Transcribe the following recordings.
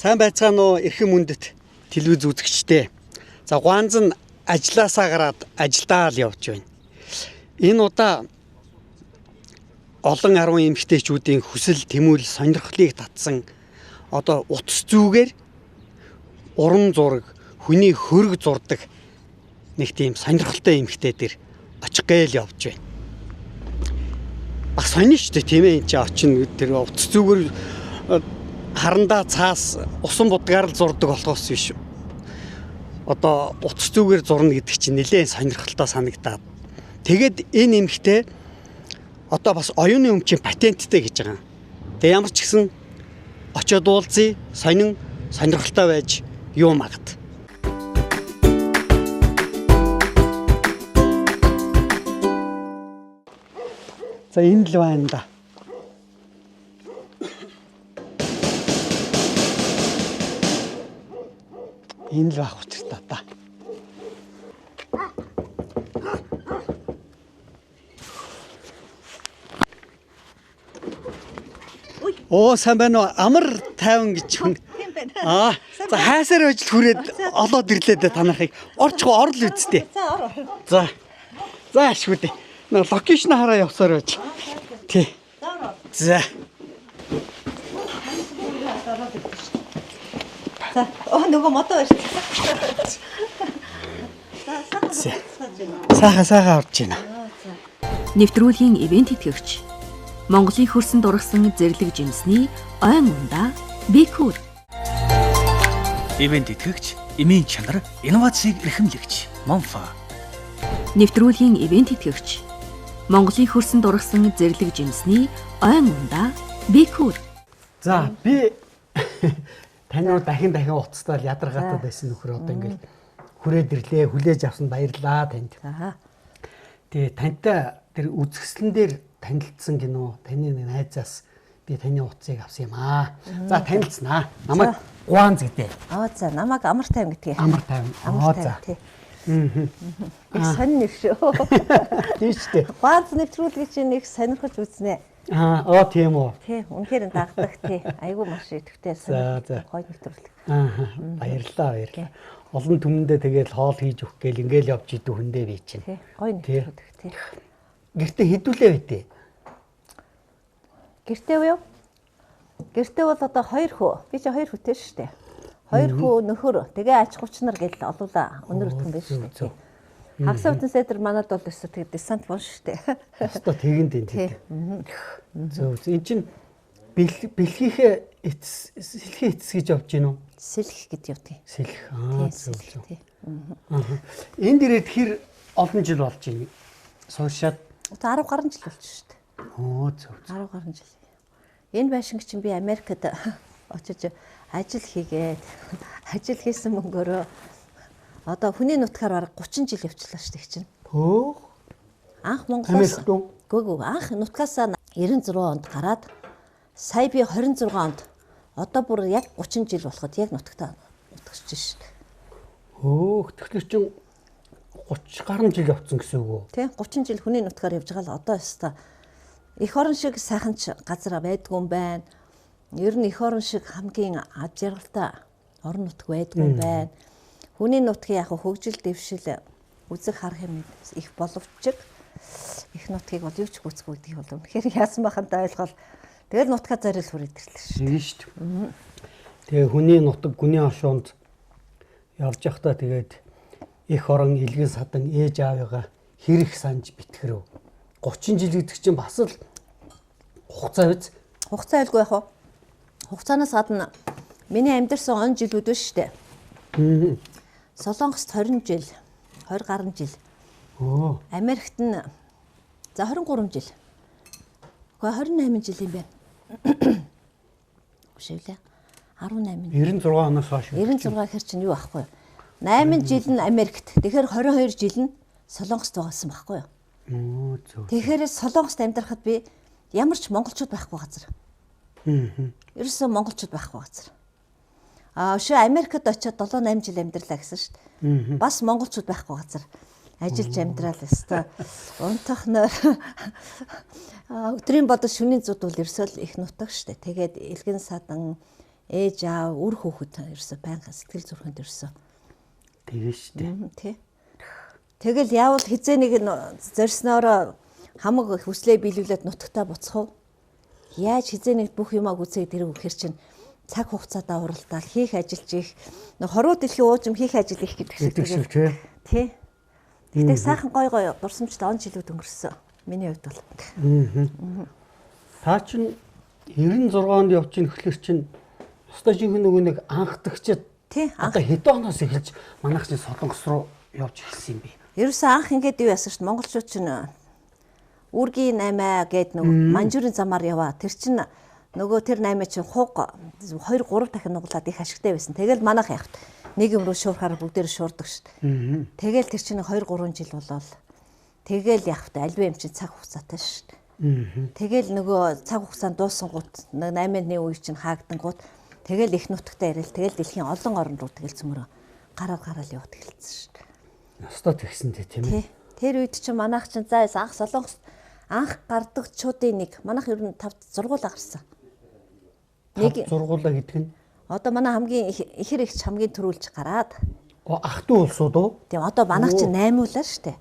Сайн байцгаана уу эрхэм мөндөд телевиз үзэгчдээ. За Гуанз нь ажилласаа гараад ажилдаа л явж байна. Энэ удаа олон 10 эмэгтэйчүүдийн хүсэл тэмүүлэл сонирхлыг татсан одоо утас зүүгээр уран зураг, хүний хөрөг зурдаг нэг тийм сонирхолтой эмэгтэй дээр очих гээл явж байна. Бас сонио шүү дээ тийм ээ, энэ чинь очино тэр утас зүүгээр харандаа цаас усан будгаар л зурдаг болохоос биш. Одоо утас зүүгээр зурна гэдэг чинь нэлээд сонирхолтой санагдаад. Тэгээд энэ эмэгтэй одоо бас оюуны өмчийн патенттэй гэж байгаа. Тэгээ ямар ч гэсэн очиод уулзъя, сонирхолтой байж юу магад. За энэ л байна да. Энэ л байх учиртай та. Оо сайн байна уу? Амар тайван гэж хүн. Аа, за хайсаар ажил хүрээд олоод ирлээ дээ танахыг. Орчгоо орл үсттэй. За. За ашгүй дээ. Нэг локейшн хараа явсаар байж. Тий. За. За, нөгөө мотор байна. Саха орж байна. Нэвтрүүлгийн ивент итгэгч Монголын хөрсөнд ургасан зэрлэг жимсний ойн ундаа Бикүр. Ивент итгэгч эмийн чанар инновацийг эрхэмлэгч Монфа. Нэвтрүүлгийн ивент итгэгч Монголын хөрсөнд ургасан зэрлэг жимсний ойн ундаа Бикүр. За би таньуу дахин уцтал ядаргаатад байсан нөхөр одоо ингээл хүрээд ирлээ, хүлээж авсан баярлаа танд. Тэгээ тантай тэр үзэсгэлэн дээр танилцсан гинөө, таны найзаас би таны утсыг авсан юм аа. За танилцнаа. Намайг Гуанз гэдэг. За намайг Амар тайван гэдгийг. Амар тайван. Тий. Их сонир шүү. Тийм шүү дээ. Гуанз нэвтрүүлгийг чинь нэг сонирхож үзнэ. Тийм үү. Тий, үнэхээр дагдаг тий. Айгуу маш идэвхтэй За. гоё нэвтрүүлэг. Баярлалаа. Олон түмэндээ тэгэл хоол хийж өгөх гээл ингээл явж идэв хүндээ би чинь. Тий, гоё нэвтрүүлэг тий. Гэртээ хэдүүлээ байдээ. Гэртээ юу? Гэртээ бол одоо 2 хүү. Би чи 2 хүүтэй шүү дээ. 2 хүү нөхөр. Тэгээ аж ахуйч нар гэл олуулаа өнөр өтгөн байж шүү дээ. Хагас үднэсээ тэр манад бол өсө тэг десант бон шүү дээ. Өстой тэгэнд энэ тий. Зөв. Энд чинь бэлгийнхээ сэлхээ эцэс гэж явж гин үү? Сэлх гэдэг юу тий. Сэлх. Зөв. Тий. Энд ирээд хэр олон жил болж байна. Суушаад 10 гаруй жил болж шүү дээ. Зөв. 10 гаруй жил. Энэ байшинг чинь би Америкт очиж ажил хийгээд ажил хийсэн мөнгөөрөө одоо хүний нутгаар бараг 30 жил явчлаа шүү дээ чинь. Анх Монголоос анх нутгаасаа 96 онд гараад сая би 26 онд одоо бүр яг 30 жил болоход яг нутагтаа нутагч шүү дээ. Тэгэхээр чинь 30 гаруй жил явцсан гэсэн үг үү? Тий, 30 жил хүний нутгаар явж байгаа л одоо өстой эх орон шиг сайхан газар байдгүй юм байна. Ер нь эх орон шиг хамгийн аж жаргалтай орон нутг байдгүй юм байна. Хүний нутгийн яг хөгжил дэвшил үзэг харах юм их боловч их нутгийг бол юу ч гүцгүй гэдгийг бол үнэхээр яасан бахантай ойлгол. Тэгэл нутгаа зориул хүрээд ирлээ шүү. Тийм шүү дээ. Тэгээ хүний нутаг гүний хошуунд явж явахдаа тэгээд эх орон илгэн садан ээж аавыгаа хэрэг санаж битгэрв. 30 жил гэдэг чинь бас л хугацаа биз? Хугацаа айлгүй яах вэ? Хугацаанаас гадна миний амьдарсан он жилүүд биш шүү дээ. Солонгост 20 жил, 20 гаруй жил. Америкт нь за 23 жил. Гэхдээ 28 жил юм байна. Үшэвлээ. 18. 96 оноос хойш. 96 хэр чинь юу аахгүй. 8 жил нь Америкт. Тэгэхээр 22 жил нь Солонгост байгасан байхгүй юу? Зөв. Тэгэхээр Солонгост амьдрахад би ямар ч монголчууд байхгүй газар. Ерөөсөө монголчууд байхгүй газар. Шөө Америкт очиод 7-8 жил амьдралаа гэсэн шүү дээ. Бас монголчууд байхгүй газар. Ажиллаж амьдрал өстой. Унтах нөр өдрийн бодол шөнийн зүүд бол ерөөсөө их нутаг шүү дээ. Тэгээд элгэн садан ээж аав, үр хүүхэд ерөөсө байнга сэтгэл зүрхэнд ерөөсө. Тэгээ штэ. Тий. Тэгэл яавал хизээнийг зорьсноороо хамаг хүслээ биелүүлээд нутагтаа буцах уу? Яаж хизээнийг бүх юмаа гүцээд тэрэг өгөхөр чинь цаг хугацаадаа уралдаал хийх ажиллаж их хоруу дэлхийн уужим хийх ажил их гэдэг шиг тий. Тэгтээ сайхан гой дурсамжтай он жилүүд өнгөрсөн. Миний хувьд бол. Та чинь 96 онд явж ихлээр чинь өстой жинхэнэ нөгөө нэг анхдагчид тий. Одоо хэдэн оноос эхэлж манайх чинь Солонгос руу явж эхэлсэн юм бэ? Ерөөсөө анх ингээд юу яасан шүү дээ. Монголчууд чинь Үүргийн 8 гээд нөгөө манжуурын замаар яваа. Тэр чинь нөгөө тэр 8 чинь хуг 2 3 дахин нуглаад их ашигтай байсан. Тэгэл манайх явахт нэг юм руу шуурхаар бүгдээр шуурдаг шүү дээ. Тэгэл тэр чинь 2 3 жил болол. Тэгэл явахт альва юм чинь цаг хугацаатай шүү дээ. Тэгэл нөгөө цаг хугацаанд дуусангууд 8-ны үе чинь хаагдангууд тэгэл их нутагтаа ирэл тэгэл дэлхийн олон орн руу тэгэл цөмөрөө гараад яваад эхэлсэн шүү дээ. Өстой тэгсэнтэй тийм ээ. Тэр үед чинь манайх чинь зайс анх Солонгос анх гардагчдын нэг манайх ер нь 5 сургуулаа гарсан. Нэг сургуулаа гэдэг нь одоо манай хамгийн ихэр ихч хамгийн түрүүлж гараад. Ах トゥ улсууд уу? Тэгээ одоо манайх чинь 8 уулаа штэ.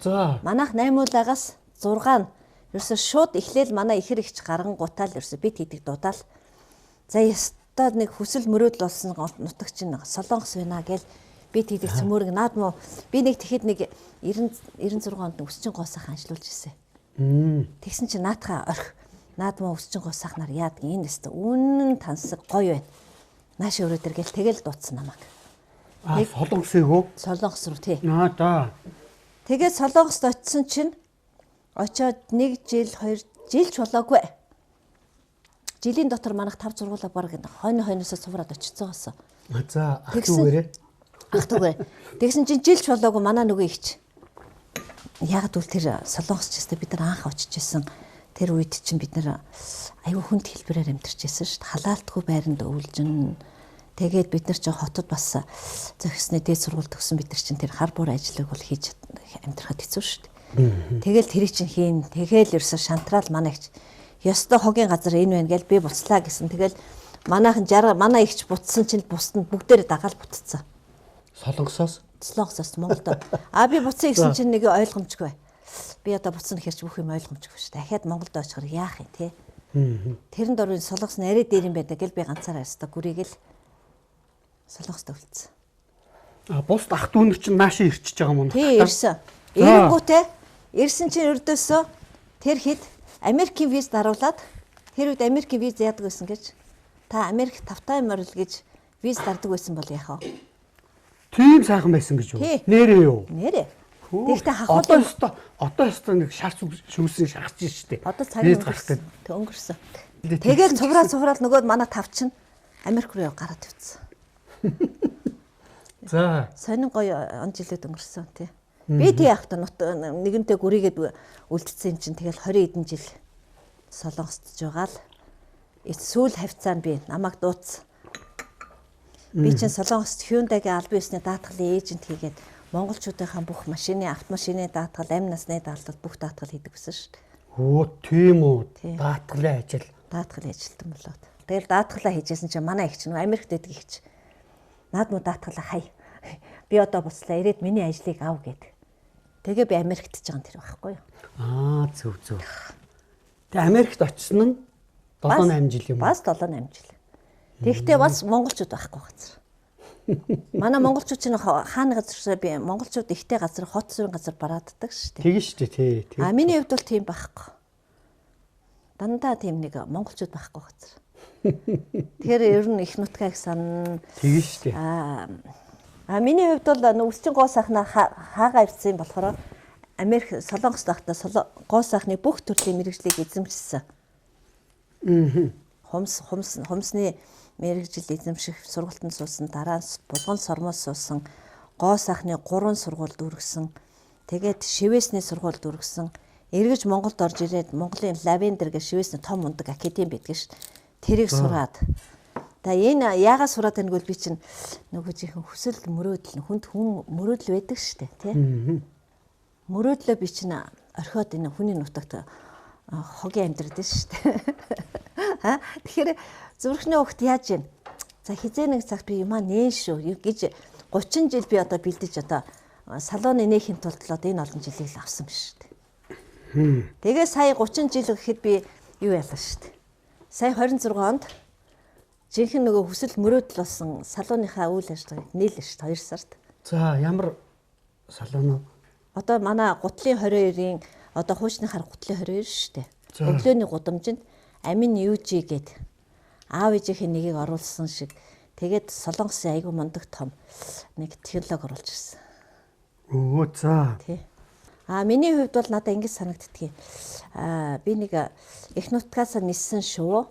За. Манайх 8 уулагаас 6 нь ерөөсө шууд эхлээл манай ихэр ихч гарангуутаал ерөөсө бит хийдэг дудаал. За ёстой нэг хүсэл мөрөөдөл болсон нутаг чинь Солонгос байна гэл бит хийдэг цөмөрг наадмуу би нэг тэгэхэд нэг 96 онд өсчин гоосаах аншлуулж ирсэн. Тэгсэн чинь наатахаа орхи наадмаа өсчин гоосаахнаар яадаг энэ өстө үнэн тансаг гоё байна. Нааш өрөөдөр гэл тэгэл дуудсан намайг. Солонгосыг уу? Солонгос руу тий. За. Тэгээд Солонгост очисон чинь очоод 1 жил 2 жилч болоогүй. Жилийн дотор манайх 5 сургуулаа баг хойноосоо цувраад очицсан байсан. За ах トゥ гэрээ. Ах トゥ гэрээ. Тэгсэн чинь жилч болоогүй манай нөгөө ихч. Яг л тэр Солонгос ч гэсэн бид нар анх очиж исэн. Тэр үед чинь бид нар аюу хүнд хэлбэрээр амьдарчээсэн шүү дээ. Халаалтгүй байранд өвлжин. Тэгээд бид нар чинь хотод бас зохисны дээд сургууль төгсөн бид нар чинь тэр хар буур ажлыг бол хийж амьдрахад хэцүү шүү дээ. Тэгэл тэрийг чинь хийн. Тэгэл ерөөсө шантраал манайч ёстой хогийн газар энэ байна гэл би буцлаа гэсэн. Тэгэл манайхан 60 манай ихч буцсан чинь бусдад бүгдээрээ дагаал бутцсан. Солонгосоос Монголд. Би буцсан гэсэн чинь нэг ойлгомжгүй. Би одоо буцна гэхэрч бүх юм ойлгомжгүй шүү. Дахиад Монголд очихоор яах юм те. Тэрэн дөрвийн Солонгос нарийн дээр юм байдаг гэл би ганцаараа өстө гүрийгэл Солонгост өвлцсөн. Бус ах トゥ өнөр чинь наашаа ирчихэж байгаа юм уу? Тий, ирсэн. Ирэнгүүтээ ирсэн чинь өрдөөсөө тэр хэд Америкийн виз даруулаад тэр үед Америкийн виз яадаг байсан гэж та Америк тавтай морил гэж виз дардаг байсан бол яах вэ? Тийм сайхан байсан гэж юу? Нэрээ юу? Нэрээ. Тэгэхдээ хахад одоо нэг шарц шүүсэн шахаж штэ. Одоо цагийн өнгөрсөн. Тэгэл цувраад нөгөө манай тавчин Америк руу гараад явцсан. За. Сонин гоё он жилүүд өнгөрсөн тий. Би тий явахта нэгэнтэй гүрийгээд үлдсэн юм чинь тэгэл 20 эдэн жил Солонгост жагаал сүүл хавцаанд би намайг дууцсан. Би чинь Солонгост Hyundai-гийн албан ёсны даатгалын эйжент хийгээд монголчуудынхаа бүх автомашины даатгал, амь насны даатгал бүх даатгал хийдэг гэсэн шүү дээ. Тийм үү. Даатгалын ажил. Даатгалын ажилтан болоод. Тэгэл даатгалаа хийжсэн чинь манай ихч нөө Америкт байдаг ихч. Наадмуу даатгалаа хай. Би одоо буцлаа ирээд миний ажлыг ав гэд. Тэгээ би Америкт ч байгаа тэр байхгүй юу? Зөв. Тэгээ Америкт очсон нь 7-8 жил юм уу? Бас 7-8 жил. Тэгэхдээ бас монголчууд байхгүй газар. Манай монголчууд чинь хааны газар би монголчууд ихтэй газар хот зүрийн газар барааддаг шүү дээ. Тэгэн шүү дээ тий. Миний хувьд бол тийм байхгүй. Дандаа тийм нэг монголчууд байхгүй газар. Тэгэхээр ер нь их нутгайг сан. Тэгэн шүү дээ. Миний хувьд бол өсчин гоо сайхнаа хаагаа ирсэн болохоор Америк Солонгост байхдаа гоо сайхны бүх төрлийн мэргэжлийг эзэмшсэн. Хумсны мэргэжил эзэмших сургалтанд суусан, дараа нь булган сормоос суусан, гоо сайхны 3 сургуульд үргэсэн. Тэгээд шивэсний сургуульд үргэсэн. Эргэж Монголд орж ирээд Монголын Лавендер гэх шивэсний том ундаг академи байдаг шүү дээ. Тэрийг сураад. Энэ яагаад сураад байгааг бол би чинь нөгөө жихэн хүсэл мөрөөдөл хүнд хүн мөрөөдөл байдаг шүү дээ, тий? Мөрөөдлөө би чинь орхиод энэ хүний нутагт хогийн амьдраад шүү дээ. Тэгэхээр зүрхний хөхт яаж вэ? За хизээ нэг цаг би юмаа нээн шүү гэж 30 жил би одоо бэлдэж одоо салууны нээхийн тулд л одоо энэ олон жилийг л авсан биш шүү дээ. Тэгээ сая 30 жил гэхэд би юу ялсан шүү дээ. Сая 26 онд жинхэнэ нөгөө хүсэл мөрөөдөл болсон салууныхаа үйл ажиллагааг нийлэн шүү дээ 2 сард. За ямар салуун уу? Одоо манай гутлын 22-ын одоо хуучныхаар гутлын 22 шүү дээ. Өглөөний гудамжинд амин UG гээд аав ээжийнхээ нэгийг оруулсан шиг тэгээд Солонгосын айгүй мундаг том нэг технологи оруулж ирсэн. Өө за. Тий. Миний хувьд бол надад ингэж санагддгийг. Би нэг их нутгаас ниссэн шүү.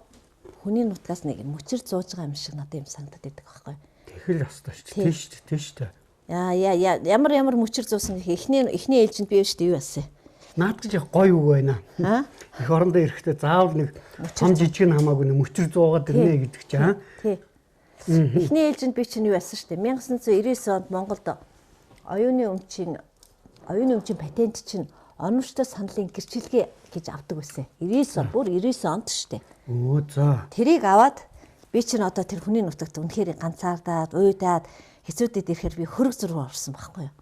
Хүний нутгаас нэг мөчөр зууж байгаа юм шиг надад юм санагдаад байдаг байхгүй. Тэгэхэл ястай шүү дээ. Тийш дээ. Ямар мөчөр зуусан гэх эхний ээлжинд би шүү дээ юу яасан. Наад гэж гоё үг байна. Их орондоо ирэхдээ заавал нэг том жижиг нь хамаагүй нэг мөчөр зуугаад ирнэ гэдэг чинь. Тий. Эхний ээлжинд би чинь юу яасан шүү дээ. 1999 онд Монголд оюуны өмчийн патент чинь оновчтой саналын гэрчилгээ гэж авдаг байсан. 99 он бүр 99 онд шүү дээ. Өө за. Тэрийг аваад би чинь одоо тэр хүний нутагт үнэхээр ганцаардаад, уйдаад хэцүүдэд ирэхээр би хөрөг зураг орсон байхгүй юу.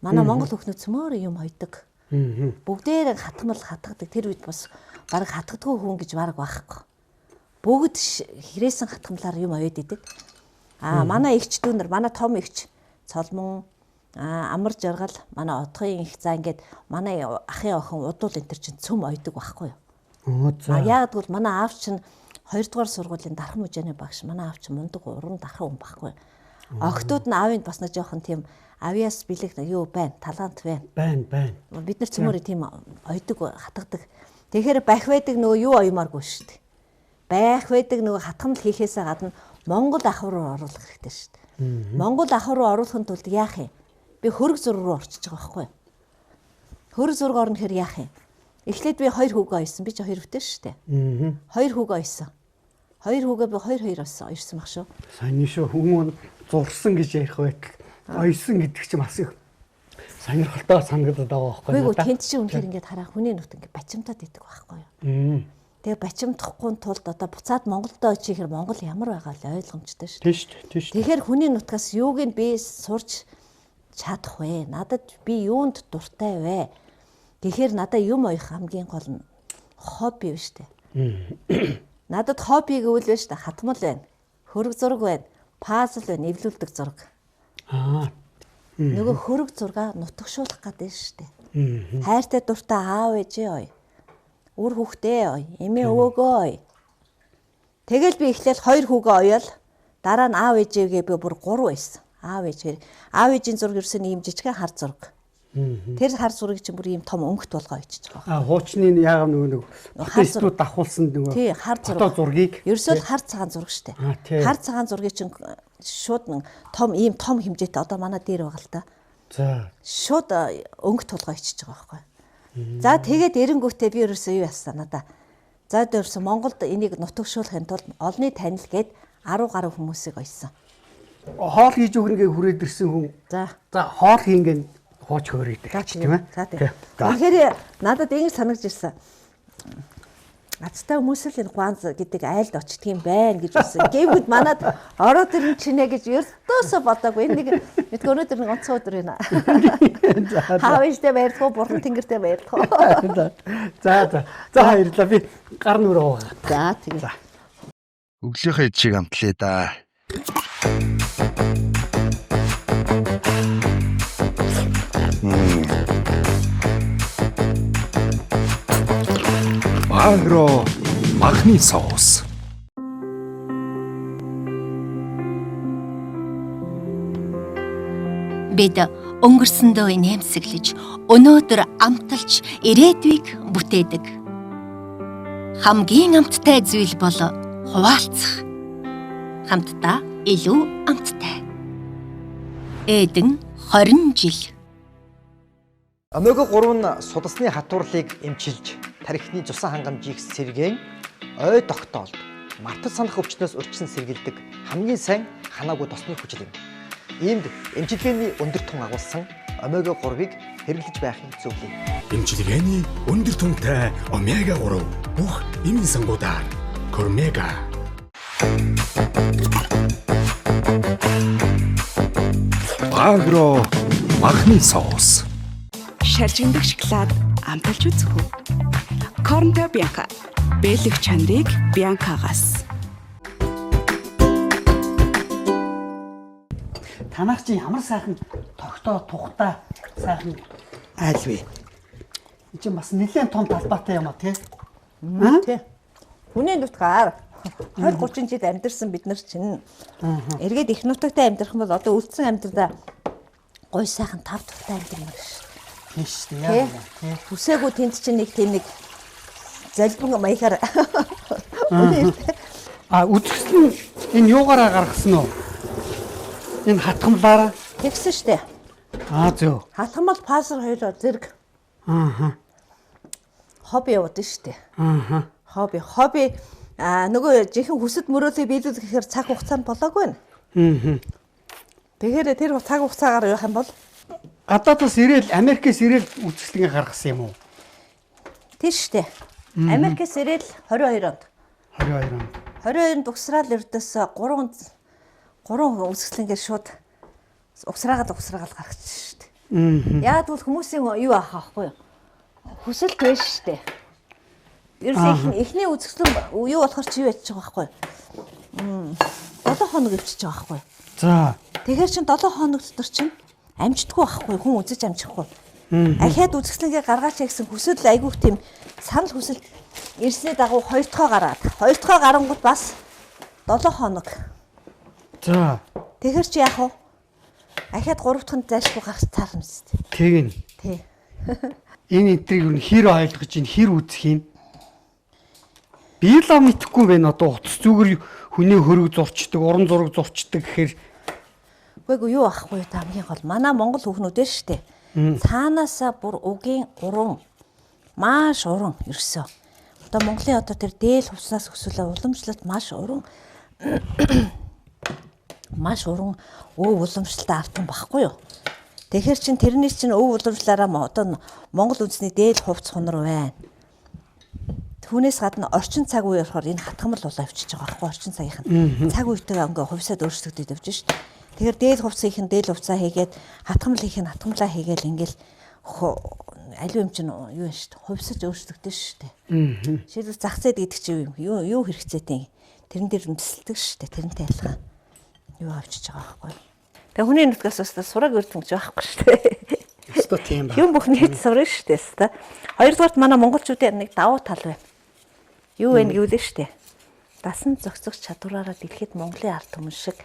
Манай монгол хүүхнүүд цөмөр юм ойдог. Бүгдээр хатгдаг. Тэр үед бас бараг хатгадгүй хүн гэж бараг байхгүй. Бүгд хэрээсэн хатгамлаар юм ойд идэг. Манай эгч дүүнэр, манай том эгч цолмон амар жаргал манай отгын их за ингээд манай ахын охин удуул энэ төр чинь цөм ойдог байхгүй юу. Яг гэвэл манай аав чинь 2 дугаар сургуулийн дархан мужааны багш. Манай аав чинь мундаг уран дархан хүн байхгүй. Охтууд нь аавынд бас нэг жоохон тийм авиас бэлэг юу байна, талант байна. Байна. Бид нар цөмөрөө тийм ойдог хатгадаг. Тэгэхээр байх байдаг нөгөө юу оёмааргүй шүү дээ. Байх байдаг нөгөө хатгамал хийхээсээ гадна Монгол ахуй руу оруулах хэрэгтэй шүү дээ. Монгол ахуй руу оруулахын тулд яах юм? Би хөрөг зураг руу орчиж байгаа байхгүй юу? Хөрөг зураг орно гэхээр яах юм? Эхлээд би 2 хүүгээ ойсон. Би ч 2 хүүтэй шүү дээ. 2 хүүгээ ойсон. 2 хүүгээ би 2 ойсон баг шүү. Сайн шүү. Хүмүүс зурсан гэж ярих байтал ойсон гэдэг чинь бас их сонирхолтой санагдаад байгаа байхгүй юу? Үгүй тент чинь үнэхээр ингээд хараа хүний нүхт ингээд бачимтаад идэг байхгүй юу? Тэгээ бачимдахгүй тулд одоо буцаад Монголд очихэр Монгол ямар байгаа л ойлгомжтой шүү. Тийш. Тэгэхээр хүний нутгаас юуг нь би сурч чадах вэ? Надад би юунд дуртай вэ? Тэгэхээр надад юм оёх хамгийн гол нь хобби биш үү? Надад хобби гэвэл биш үү? Хатмал байна. Хөрөг зураг байна. Пазл байна. Эвлүүлдэг зураг. Нөгөө хөрөг зургаа нутагшуулах гэдэг шүү дээ. Хайртай дуртай аав ээжээ ой. Үр хүүхдээ ой. Эмээ өвөөгөө ой. Тэгэл би эхлээл 2 хүүгээ оёол. Дараа нь аав ээжээгээ би бүр 3 байсан. Аав ээжийн зураг ерөөсөө ийм жижигхэн хар зураг. Тэр хар зургийг чинь бүр ийм том өнгөт болгоо ичиж байгаа. Хуучны яагаад нөгөө фэйсбүүк давхуулсан нөгөө тий хар зургийг ерөөсөө хар цагаан зураг штэ. Хар цагаан зургийг чинь шууд том ийм том хэмжээтэй одоо манай дээр байгаа л та. За. Шууд өнгөт болгоо ичиж байгаа байхгүй. За тэгээд эренгүүтээ би ерөөсөө юу яасан надаа. За ерөөсөө Монголд энийг нутагшуулахын тулд олны танил гээд 10 гаруй хүмүүсийг ойсон. Хоол хийж өгнөгээ хүрээд ирсэн хүн. За хоол хийнгээ хооч хөөрийдэг тийм ээ. За тийм. Тэгэхээр надад ингэ санагдж ирсэн. Азтай хүмүүс л энэ гуанз гэдэг айлд очдөг юм байна гэж үсэн. Гэвүүд манад ороод ирэн чинэ гэж ердөөсөө бодоагүй. Энэ нэг мэдгүй өнөөдөр нэг онцгой өдөр байна. Хаавчтай баярлах, бурхан тэнгэртэй баярлах. За баярлалаа. Би гар нүрээ уугаа. За тийм. Өглөөхөө чиг амтлаа да. Агро махны соус. Бид өнгөрсөндөө нэмсэглэж, өнөөдөр амталж ирээдүйг бүтээдэг. Хамгийн амттай зүйл бол хуваалцах. Хамтдаа илүү амттай. Эдэн 20 жил. Омега 3 нь судасны хатуурлыг эмчилж, тархины цусан хангамжийг сэргээн, ой тогтоолд, мартаж санах өвчнөөс урьдчилан сэргийлдэг хамгийн сайн ханаагүй тосны хүчил юм. Иймд эмчилгээний өндөр тун агуулсан омега 3-ыг хэрэглэж байхын зөвлөе. Эмчилгээний өндөр тунтай омега 3 бүх эмийн сангуудаар Кормега. Агро махны соус. Шаржигдэх шоколад амталж үзэх үү? Корнто Бьянка. Бэлэг чанарыг Бьянкагаас. Танах чи ямар сайхан тогтоо тухта сайхан айл вэ? Энд чинь бас нэлээд том талбайтай юм а тий. Тий. Хүний нутгаар 20-30 жил амьдэрсэн бид нар чинь эргээд их нутагтаа амьдэрх юм бол одоо үлдсэн амьдралаа гой сайхан тав тухтай амьдэрмээр шүү. Тийм шүү дээ. Яа тий. Хүсээгүй тэнд чинь нэг тийм нэг залбин маягаар үзэсгэлэн энэ юугаараа гаргасан уу? Энэ хатгамлаараа тэгсэн шүү дээ. Зөв. Хатгамал пассер хоёр зэрэг хобби яваад шүү дээ. Хобби нөгөө жинхэнэ хүсэд мөрөөлөй биелүүлэх гэхээр цаг хугацаанд болоогүй байна. Тэгэхээр тэр цаг хугацаагаар явах юм бол гадаадаас ирээл Америкээс ирээл үзэсгэлэнгээ гаргасан юм уу? тийш шүү дээ. Америкээс ирээл 22 онд. 22 онд. 22-нд угсраал эрдээс 3 үзэсгэлэнгээр шууд угсраагаад гаргачих шүү дээ. Яг бол хүмүүсийн юу аах байхгүй юу? Хүсэлт байж шүү дээ. Ерөөс эхний үзэсгэлэн юу болохоор чи юу ядчих байхгүй юу? 7 хоног өвчиж байгаа байхгүй юу? За. Тэгэхээр чин 7 хоног дотор чин амждаггүй байхгүй юу? Хүн үзэж амжихгүй. Ахаад үзэсгэлэнгээ гаргаач гэсэн хүсэл айгүйх тийм санал хүсэл ирсний дагуу 2 дахь гараад 2 дахь гарангууд бас 7 хоног. За. Тэгэхээр чи яах вэ? Ахаад 3 дахь нь зайлшгүй гарах цаарна шүү дээ. Тэгнь. Тий. Энэ энтрийг юу хэр ойлгож ин хэр үзэх юм? Би л мэдэхгүй байна одоо утас зүгээр хүний хөрөг зурчдаг, уран зураг зурчдаг гэхээр үгүй юу ахгүй та хамгийн гол манай монгол хүүхнүүд ээ шүү дээ. Цаанаасаа бүр үгийн уран маш уран ерөөсөө. Одоо Монголын одоо тэр дээл хувцснаас өсвөлээ уламжлалт маш уран өв уламжлалтаа автсан байхгүй юу? Тэгэхээр чин тэрнээс чин өв уламжлаараа одоо Монгол үндэсний дээл хувцс хунар байна. Түүнээс гадна орчин цаг үе болохоор энэ хатгамал болоо авчиж байгаа байхгүй орчин цагийнх нь цаг үетэйгээ ингээ хувьсаад өөрчлөгдөж явж шүү дээ. Тэгэхээр дээл хувцсынх нь дээл хувцаа хийгээд хатгамал хийх нь хатгамлаа хийгээл ингээл аливаа юм чинь юу вэ шүү дээ. Хувьсаж өөрчлөгдөж шүү дээ. Жишээлбэл зах зээл гэдэг чинь юу хэрэгцээтэй тэрэн дээр үндэслэдэг шүү дээ. Тэрнтэй адилхан юу авчиж байгаа байхгүй. Тэгээ хүний нутгаас бас сураг өрдөнгөж байхгүй шүү дээ. өстой тийм байна. Юм бүхний хэд сурна шүү дээ өстой. Хоёрдугаарт манай монголчуудын нэг давуу тал байна. Юу вэ гэвэл шүү дээ. Дасан зохицох чадвараараа дэлхийд Монголын ард түмэн шиг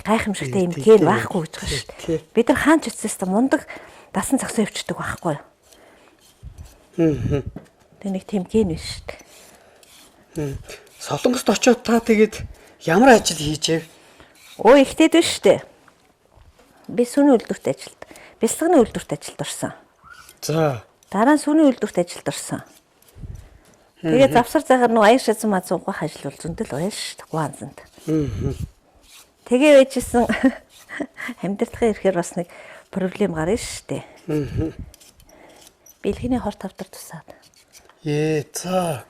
гайхамшигтай юм гээр байхгүй гэж байгаа шүү дээ. Бид нар хаан ч үсэстэй мундаг дасан зохицоо өвчдөг байхгүй юу? Тэ нэг тийм ген биш шүү дээ. Солонгост очиод та тэгээд ямар ажил хийжээ? Өө ихтэй дээ шүү дээ. Би сүний үйлдвэрт ажилд. Бяцлагны үйлдвэрт ажилд орсон. За. Дараа нь сүний үйлдвэрт ажилд орсон. Тэгээд завсар цагаар нөө аяр шазан маз угаах ажил бол зөндөл байна шүү дээ. Гуанзанд. Тэгээ байжсэн амьдралын ирэхээр бас нэг проблем гарна шүү дээ. Бэлгэний хор тавдар тусаад. За.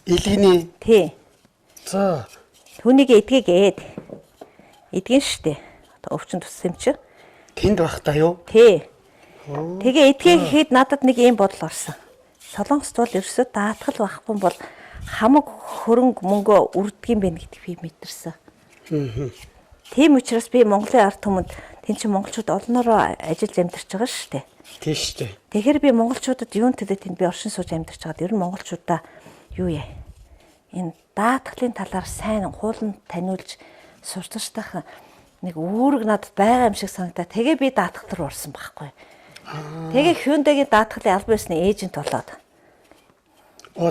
Бэлгэний. Тий. За. Түүнийг эдгээгээд. Эдгэн шүү дээ. Одоо өвчин туссан юм чи. Тэнд байх та юу? Тий. Тэгээ эдгээхэд надад нэг юм бодол орсон. Солонгост бол ерөөсөө даатгал байхгүй бол хамаг хөрөнгө мөнгө үрдгийм байх гэдгийг би мэдэрсэн. Тийм учраас би Монголын ард түмэнд тэн чинь монголчууд олноороо ажиллаж амьдарч байгаа шүү дээ. Тийм шүү дээ. Тэгэхээр би монголчуудад юун төлөө тэнд би оршин сууж амьдарч байгаад ер нь монголчуудаа юу яа. Энэ даатгалын талаар сайн хууланд таниулж сурталч тах нэг үүрэг надад байгаа юм шиг санагдаа. Тэгээ би даатгал руу орсон байхгүй. Тэгээ Hyundai-гийн даатгалын аль биесний эйжент болоод.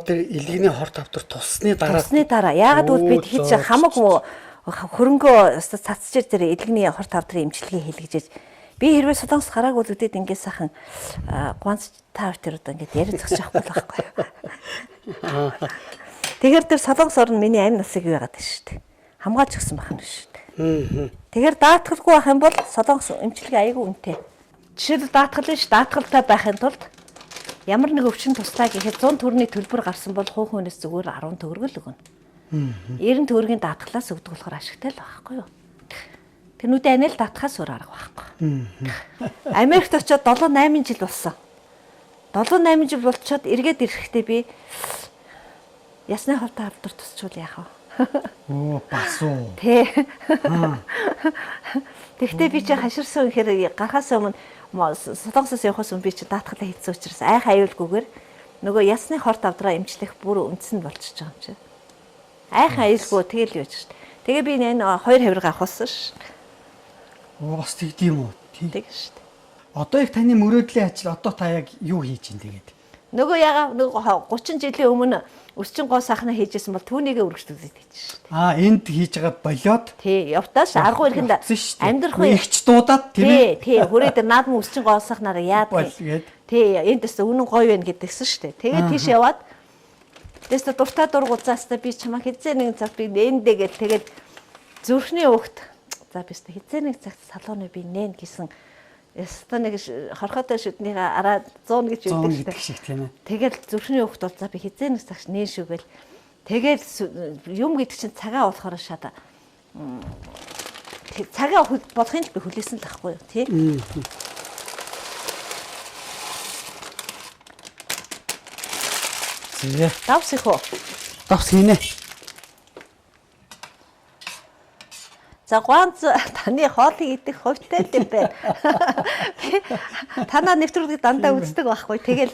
Тэр илгэний хор тавдар тусны дараа. Яагаад гэвэл бид хийж хамаг хөрөнгөө цацчиж тэр илгэний хор тавдрын эмчилгээ хийлгэж би хэрвээ Солонгос гараагүй л үдээд ингээд сайхан гуанц тав тэр одоо ингээд яриа зогсож байхгүй л байхгүй. Тэгэхээр тэр Солонгос орн миний амь насыг юу яагаад шүү дээ. Хамгаалж өгсөн байх нь шүү дээ. Тэгэхээр даатгалгүй байх юм бол Солонгос эмчилгээ аягүй үнэтэй. Жишээлбэл даатгал биш даатгалтай байхын тулд ямар нэг өвчин туслаа гэхэд 100 төгрөгийн төлбөр гарсан бол хуу хүнээс зүгээр 10 төгрөг л өгнө. 90 төгрөгийн даатгалаас өгдөг болохоор ашигтай л байхгүй юу? Тэрнүүдээ анил даатгахаас өөр арга байхгүй. Америкт очиод 7-8 жил болсон. 7-8 жил болчиход эргээд ирэхдээ би ясны хавтаа авдар тусчул яах вэ? Оо бас уу. Тэ. Тэгтээ би чи хаширсан гэхээр гарахаас өмнө солонгосоос явахаас өмнө би чи даатгалаа хийсэн учраас айх аюулгүйгээр нөгөө ясны хорт авдраа эмчлэх бүр үндсэн болчихж байгаа юм чи. Айх аюулгүй тэгэл юу ч. Тэгээ би энэ 2 хавирга авахсан ш. Оо бас тэгдэм үү? Тэг ш. Одоо их таны мөрөөдлийн ажил одоо та яг юу хийж ин тэгээд? Нөгөө яга нөгөө 30 жилийн өмнө өсчин гоо сахна хийжсэн бол түүнийгээ үргэлжлүүлээд хийж шээ. Энд хийж байгаа болоод тий, явтааш аргу ирэхэнд амьдрах үе ихч дуудаад тийм ээ. Тий, хүрээд наадмын өсчин гоо сахнаараа яадаг. Тий, энд дэс үнэн гоё байна гэдэгсэн шүү дээ. Тэгээд тийш яваад дэс дуртай дургуцаастаа би чамаа хизээ нэг цаг би нээндээ гэл тэгээд зүрхний өгт за би хизээ нэг цагт салууны би нээн гэсэн яста нэг хорхотой шүднийхээ араа 100 гэж өгдөг шиг тийм ээ. Тэгэл зүрхний өгт бол за би хизээ нэг цагт нээн шүгэл тэгэл юм гэдэг чинь цагаа болохоор шата цагаа болохын би хүлээсэн л байхгүй юу тий. Зэ. Давс их уу? Давс хийнэ. За ганц таны хоолыг идэх хувьтай л юм байна. Танаа нэвтрүүлгийг дандаа үздэг байхгүй. Тэгэл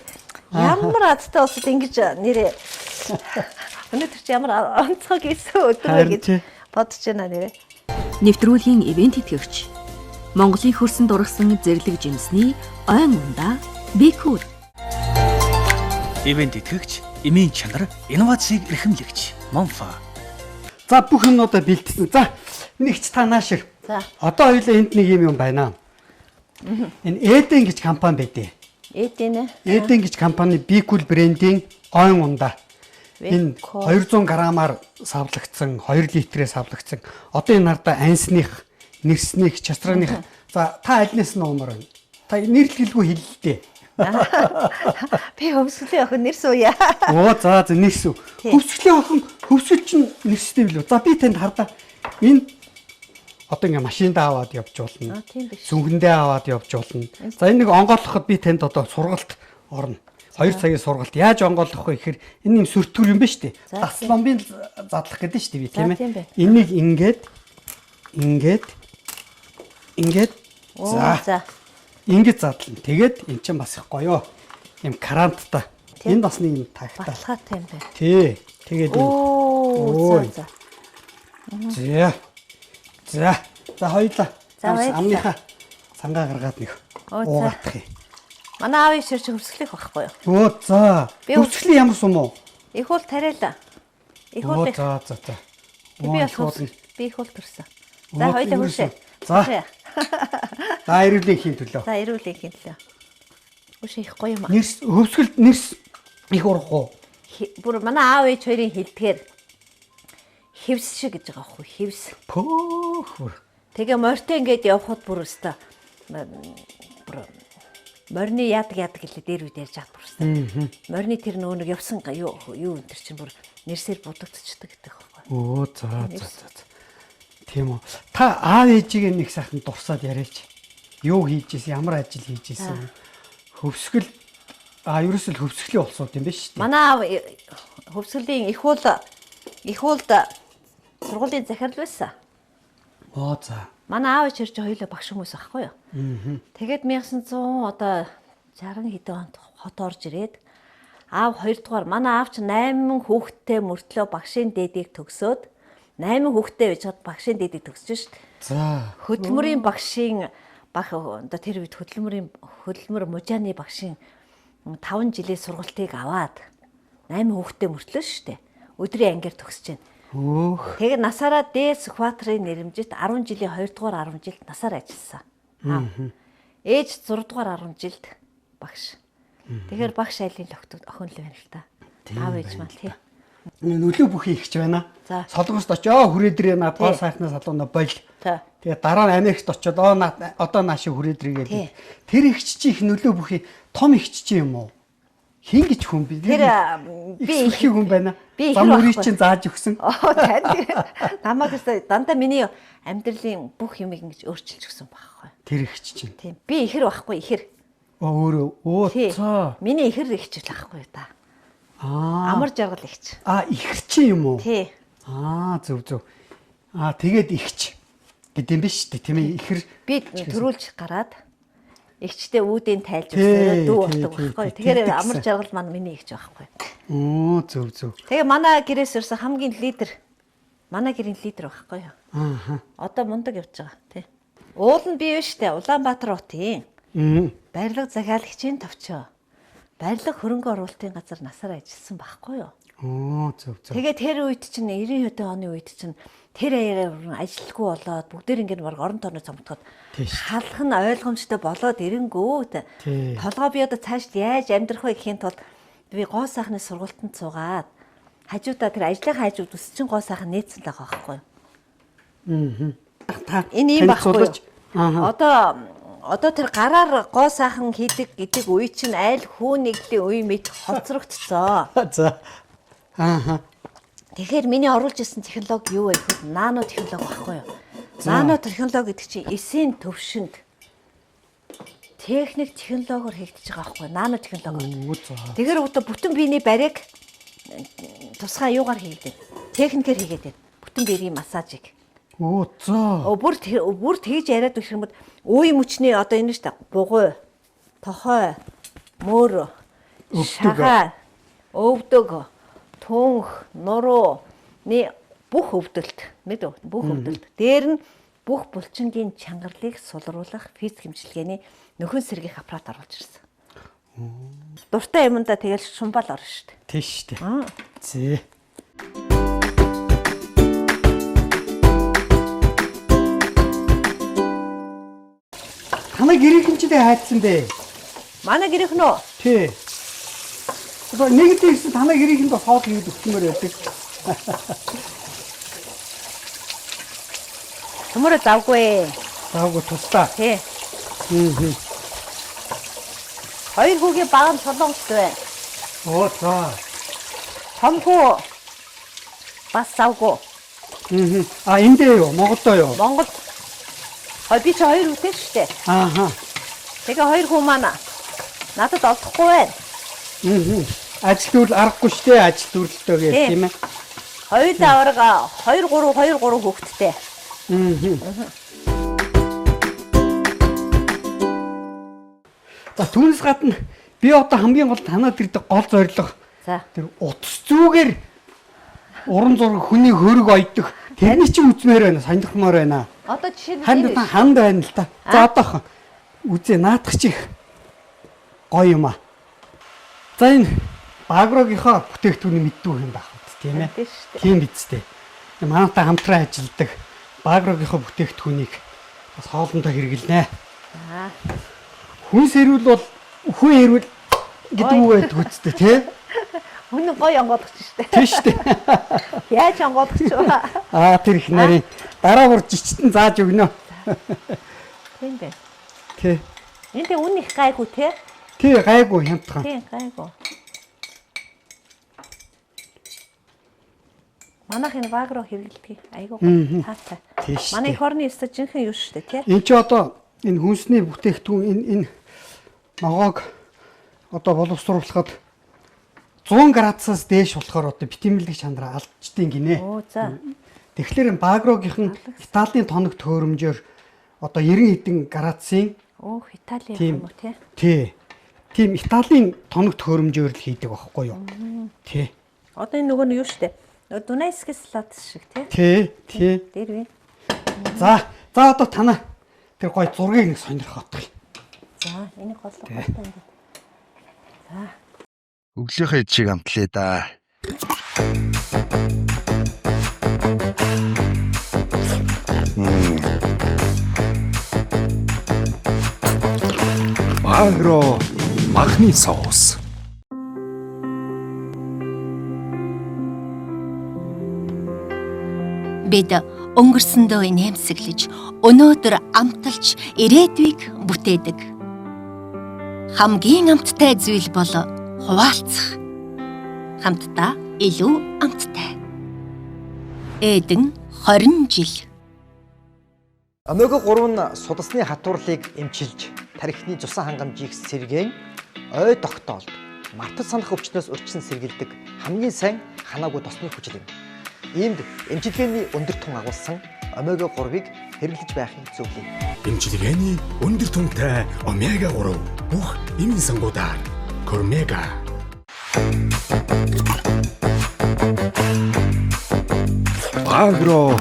ямар азтай усад ингэж нэрээ өнөөдөр чи ямар онцгой гэсэн өдөр вэ гэж бодож байна нэрээ. Нэвтрүүлгийн ивент тэтгэгч Монголын хөрсөн дургсан зэрлэг жимсний ойн ундаа Бикүр. Ивент тэтгэгч эмийн чанар инновацийг эрхэмлэгч Монфа. За бүх юмнуудаа бэлдсэн. За минийч та наашиг. За. Одоо хоёулаа энд нэг юм байна. Энэ Эден гэж компани байдیں۔ Эден гэж компани Бикүл брендийн ойн ундаа. Энэ 200 граммаар савлагдсан, 2 литрээр савлагдсан. Одоо энэ нардаа ансных, нэрсних, часрааных. За та альнаас нь уумаар байна. Та нэрлэлгүй хэллээ. Би хөвсгөлийн охин нэрс уя. Оо за нэрс үү. Хөвсгөлийн охин хөвсгөл чинь нэрстэй билүү. За би танд хардаа энэ одоо ингээ машиндаа аваад явж болно. Сүнгэндээ аваад явж болно. За энэ нэг онгойлгоход би танд одоо сургалт орно. 2 цагийн сургалт. Яаж онгойлгох вэ гэхээр энэ юм сүртгүр юм ба штэ. Тасломбын задлах гэдэг штэ би тийм ээ. Энийг ингээд за ингэж задлана. Тэгээд эн чинь бас их гоё. Им каранттай. Энд бас нэг юм тагтаа. Баталгаатай юм байна. Тий. Тэгээд оо за. За хоёлаа. Амныхаа сангаа гаргаад нэг уугах юм. Манай аав ишэрч хөвсгөлөх байхгүй юу? Оо за. Хөвсгөлийн ямар сум уу? Их уул тариалаа. Их уул. За. Би болох би их уул төрсөн. За хоёлаа хөршөө. За. За эрүүлэхийн төлөө. За эрүүлэхийн төлөө. Үгүй их гоё юм аа. Нэрс хөвсгөлд нэрс их урах уу? Бүр манай аав ээж хоёрын хэлдгээр хевс шиг гэж байгаа байхгүй хевс. Пөөхөр. Тэгээ морьтой ингээд явхад бүр өстө бүр морины яадаг гэлээ дээр үд ярьж байгаа бүр өстө. Морины тэр нөгөө нэг явсан юу энэ төр чинь бүр нэрсээр будагдчихдаг гэдэг байхгүй. Оо за. Тийм үү. Та аав ээжигээ нэг сайхан дурсаад яриач. Юу хийж ийсэн, ямар ажил хийж ийсэн. Хөвсгөл ерөөсөө хөвсгөлийн улсууд юм байна шүү дээ. Манай аав хөвсгөлийн их уулд сургуулийн захирал байсан. Оо за. Манай аав ээж ч хоёулаа багш хүмүүс байхгүй юу? Тэгээд 1900 одоо 60 хэдэн онд хот орж ирээд аав 2 дугаар манай аав ч 8 хүүхэдтэй мөртлөө багшийн дээдийг төгсөөд 8 хүүхэдтэй байж хад багшийн дээдийг төгсөж шít. За. Хөдөлмөрийн багшийн одоо тэр үед хөдөлмөр мужааны багшийн 5 жилийн сургалтыг аваад 8 хүүхэдтэй мөртлөө шít. Өдрийн ангиар төгсөж байна. Тэгээд насаараа дээс экваторын нэрэмжит 10 жилийн 2 дугаар 10 жилд насаар ажилласан. Ээж 6 дугаар 10 жилд багш. Тэгэхээр багш айлын охин л байна л та. Аав ээж маань тий. Нөлөө бүхий ихч байна. Солонгост очоо хүрээдрээ над гоо сайхнаа салууна бол. Тэгээд дараа нь Америкт очоод одоо нааши хүрээдрээгээд. Тэр ихч чи их нөлөө бүхий том ихч чи юм уу? хин гэж хүн би. Тэр би их хүн байна. би Зам үрийг чинь зааж өгсөн. тань. Намайг өстой дандаа миний амьдралын бүх юмыг ингэж өөрчилж өгсөн байхгүй. Тэр ихч чинь. Тийм. Би ихэр байхгүй ихэр. Өөрөө цаа. Миний ихэр ихч л байхгүй да. Амар жаргал ихч. Ихэр чи юм уу? Тий. Зөв. Тэгээд ихч гэдэм биш үү? Тийм ээ ихэр. Би төрүүлж гараад ихчтэй үүдийн тайлж өгсөн дүү болдог байхгүй. Тэгэхээр амар жаргал маань миний ихч байхгүй. Зөв. Тэгээ манай гэрээс ирсэн хамгийн лидер манай гэрийн лидер байхгүй юу? Одоо мундаг явж байгаа тий. Уул нь бий биш үү? Улаанбаатар хотын барилга захиалагчийн товчоо. Барилга хөрөнгө оруулалтын газар насаар ажилласан байхгүй юу? Зөв. Тэгээ тэр үед чинь 90 оны үед чинь тэр ажилгүй болоод бүгдээр ингэ нэг орон тооны цомтоход халах нь ойлгомжтой болоод ирэнгүүт толгой би одоо цааш яаж амьдрах вэ гэхийн тулд би гоо сайхны сургалтанд суугаад хажуудаа тэр ажлынхаа хажууд ус чин гоо сайхан нээсэн л байгаа байхгүй юу? Энэ юм байхгүй. Одоо тэр гараар гоо сайхан хийдэг гэдэг үе чинь айл хүү нэглийн үе мэд хоцрогдцоо. За. Тэгэхээр миний оруулж ирсэн технологи юу вэ гэхэд нано технологи байхгүй юу? Нано технологи гэдэг чинь эсийн төвшөнд техник технологиор хийгдэж байгаа байхгүй нано технологи. Тэгэхээр одоо бүтэн биений барийг тусгай юугаар хийгдэ? Техникээр хийгээд байна. Бүтэн биеийн массажийг. Бүр тэгж яриад өгөх юм бол үе мөчний одоо энэ шүү дээ. Бугуй, тохой, мөр, шагаа, өвдөг, түнх, нуруу, бүх өвдөлт, бүх өвдөлт. Дээр нь бүх булчингийн чангарлыг сулруулах физик хэмжлэгээний нөхөн сэргийх аппарат оруулж ирсэн. Дуртай юмдаа тэгэл шумбал орно шүү дээ. Тийш шүү дээ. Зээ. Танай гэрийнхэн хайцсан бэ? Манай гэрийнхэн үү? Тий. Нэг дэвсэн танай гэрийнхэнд хоол хийгээд өгчмөр байдаг. Төмөрө завгүй. Завгүй тусдаа. Тий. Хоёр хүүгийн баг нь солонгост байна. За. Том хүү бас завгүй. Эндээ юу? Монголдоо юу? Монгол. Би ч хоёр хүүтэй шүү дээ. Тэгээ хоёр хүү маань надад олдохгүй байна. Ажил дүрл аргагүй шүү дээ. Ажил дүрлэлтөө гэх тийм ээ. Хоёр даварга 2 3 хүүхэдтэй. За түүнээс гадна би одоо хамгийн гол танаад ирдэг гол зорилго тэр утас зүгээр уран зураг хүний хөрөг ойдог. Тэрний чинь үзмээр байна, сонирхмоор байна. Одоо жишээ нь ханд байна л та. За одоох үзээ наадах чих гоё юм аа. За энэ Багрогийнхоо бүтээгдэхүүнийг мэддэг юм байна тийм ээ. Тийм бидтэй. Манайтай хамтран ажилладаг Багрогийнхоо бүтээгдэхүүнийг бас хоолндоо хэрэглэнэ. Хүн сэрүүл бол хүн ирүүл гэдэг үг байдаг үстэй тий. Хүн гоё онгоодч штэ. Тийм штэ. Яаж онгоодч вэ? Тэр их нарийн дараа бүр жичтэн зааж өгнө. Тийм бэ. Тий. Энд үн их гайгүй тий. Тий гайгүй хямдхан. Тий гайгүй. Манайхын Багро хэрэглэдэг айгүй таатай. Манай их орны өстө жинхэнэ юу штэ тий. Энд чи одоо энэ хүнсний бүтээгдэхүүн энэ ногоог одоо боловсруулахад 100 градусаас дээш болохоор одоо битэмлэг чанараа алдчихдээ гинэ. Тэгэхээр Багрогийнхан Италийн тоног төөрөмжөөр одоо 90 хэдэн градусын Италийн юм уу тий? Тий. Тийм Италийн тоног төөрөмжөөр л хийдэг байхгүй юу? Тий. Одоо энэ нөгөө нь юу штэ? Дунайскис латс шиг тий? Тий. Дээр вэ? За одоо танаа тэр гоё зургийг нэг сонирхоод байна. За энийг голлоо байна. За. Өглөөхөө чиг амтлаа да. Багро махны соус. Бид өнгөрсөндөө нэмсэглэж, өнөөдөр амталж ирээдүйг бүтээдэг. Хамгийн амттай зүйл бол хуваалцах. Хамтдаа илүү амттай. Эдэн 20 жил. Омега 3 нь судасны хатуурлыг эмчилж, тархины цусан хангамжийг сэргээн, ой тогтоолд, мартаж санах өвчнөөс урьдчилан сэргийлдэг хамгийн сайн ханаагүй тосны хүчил юм. Иймд эмчилгээний өндөр тун агуулсан омега 3-ыг хэрэглэж байхыг зөвлөе. Эмчилгээний өндөр түнтэй омега 3 бүх эмийн сангуудаар Кормега. Агро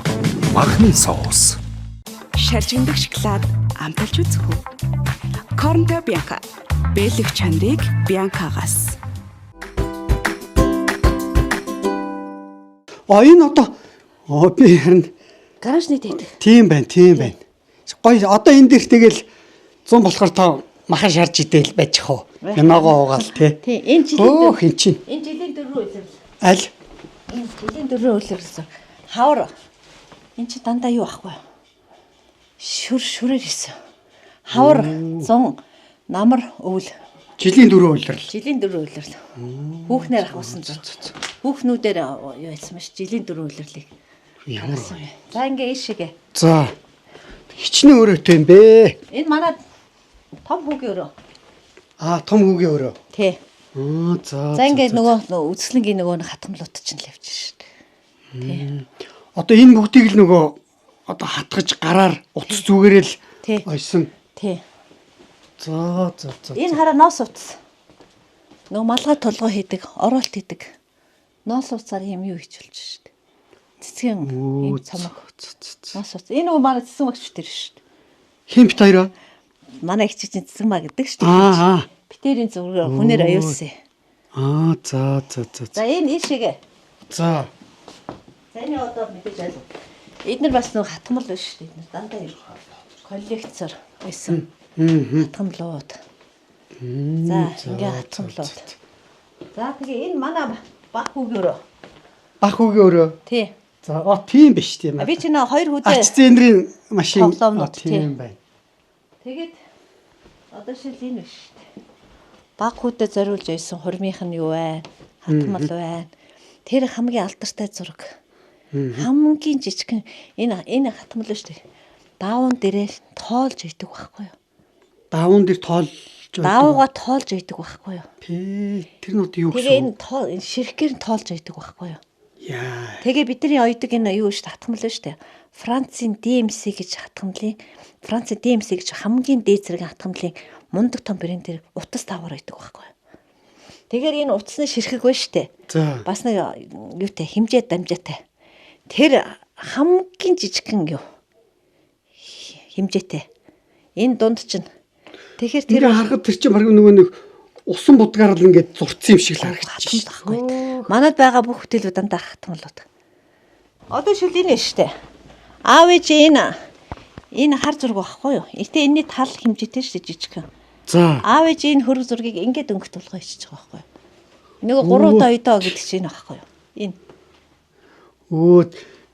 махны соус. Шаржигдах шоколад амталж үзэх үү? Корнто Бянка. Бэлэг чанарыг Бянкагаас. Энэ одоо би харин Гаражны дэд. тийм байна. Гоё одоо энэ дэр тэгэл 100 болохоор та махан шарж идэл байж хөө. Янагоо угаал тий. Тий, энэ жилийн хин чин. энэ жилийн дөрөв үлрэл. Аль Энэ жилийн дөрөв үлрэлсэн. Хавар. Энд чи дандаа юу ахгүй юу? Шүрээр исэн. Хавар 100 намар өвөл. жилийн 4 улирал. Жилийн 4 үлрэл. Хүүхнээр ахуулсан зү. Хүүхнүүдээр юу яасан маш жилийн 4 үлрэлийг. Ямар. За ингээ ийшээгээ. За. Хичнээн өрөөтэй юм бэ. Энэ манай том хүүгийн өрөө. Том хүүгийн өрөө. Тий. За. За ингээ нөгөө үзэсгэлэнгийн нөгөө хатгамлууд чинь л явж шүү дээ. Тий. Одоо энэ бүгдийг л нөгөө одоо хатгаж гараар утас зүгээрээ л Тий. ойсон. Тий. За. Энэ хараа ноос утас. Нөгөө малгай толгой хийдэг, ороолт хийдэг. Ноос утсаар юм юу хийж болж шүү дээ. Цэцгийн юм цамаг. Ноос утас. Энэ нөгөө манай цэцэн багч тэр шүү дээ. Хин бит хоёроо. Манай их чинь цэцэн баг гэдэг шүү дээ. Битэрийн зүргээр хүнээр аюулсан. За. За энэ ийшээгээ. За. За энэ одоо мэдээж айл. Эднэр бас нөгөө хатгамал биш шүү дээ. Эднэр дандаа юм. Коллектор байсан. Хатгамлууд. За ингээ хатгамлууд. За тэгээ энэ манай баг хүүгийн өрөө. Баг хүүгийн өрөө. Тий. За тийм биш тийм ээ. Би ч нэ хоёр хүдээ Ач зээндрийн машин тоглоомнууд, тийм байна. тэгээд одоо шил энэ биш шүү дээ. Баг хүүдэд зориулж байсан хурмынх нь юу вэ? Хатгамал байна. Тэр хамгийн алдартай зураг. Хамгийн жижигхэн энэ хатгамал шүү дээ. Даавн дээрээ тоолж идэг байхгүй юу? Даавн дээр тоолж Даавууга тоолж идэг байхгүй юу? Тий. Тэр нь одоо юу Тэгээ гэсэн? энэ ширхгээр нь тоолж идэг байхгүй юу? Яа. Тэгээ бидний ойдог энэ юу шүү дээ хатгамал шүү дээ. Францын DMC гэж хатгамлын Францын DMC гэж хамгийн дээд зэргийн хатгамлын мундаг том брэнд дээр утас тавар идэг байхгүй юу? Тэгэхээр энэ утасны ширхэг байна шүү дээ. За. Бас нэг юутай хэмжээ дамжаатай. Тэр хамгийн жижигхэн юу? Хэмжээтэй. Энэ дунд чинь. Тэгэхээр тэр харахад тэр чинь баг нөгөө нэг усан будгаар л ингээд зурцсан юм шиг л харагдчих байхгүй. Манад байгаа бүх бүтээлүүд дандаа хатгамлууд. Одоо шил энэ шүү дээ. Аав ээж энэ хар зураг байхгүй юу? Гэтэ энэний тал хэмжээтэй шүү дээ жижигхэн. За. Аав ээж энэ хөрөг зургийг ингээд өнгөт болгоо ичиж байгаа байхгүй юу? Нэг 3 доёдоо гэдэг чинь байхгүй юу? Энэ.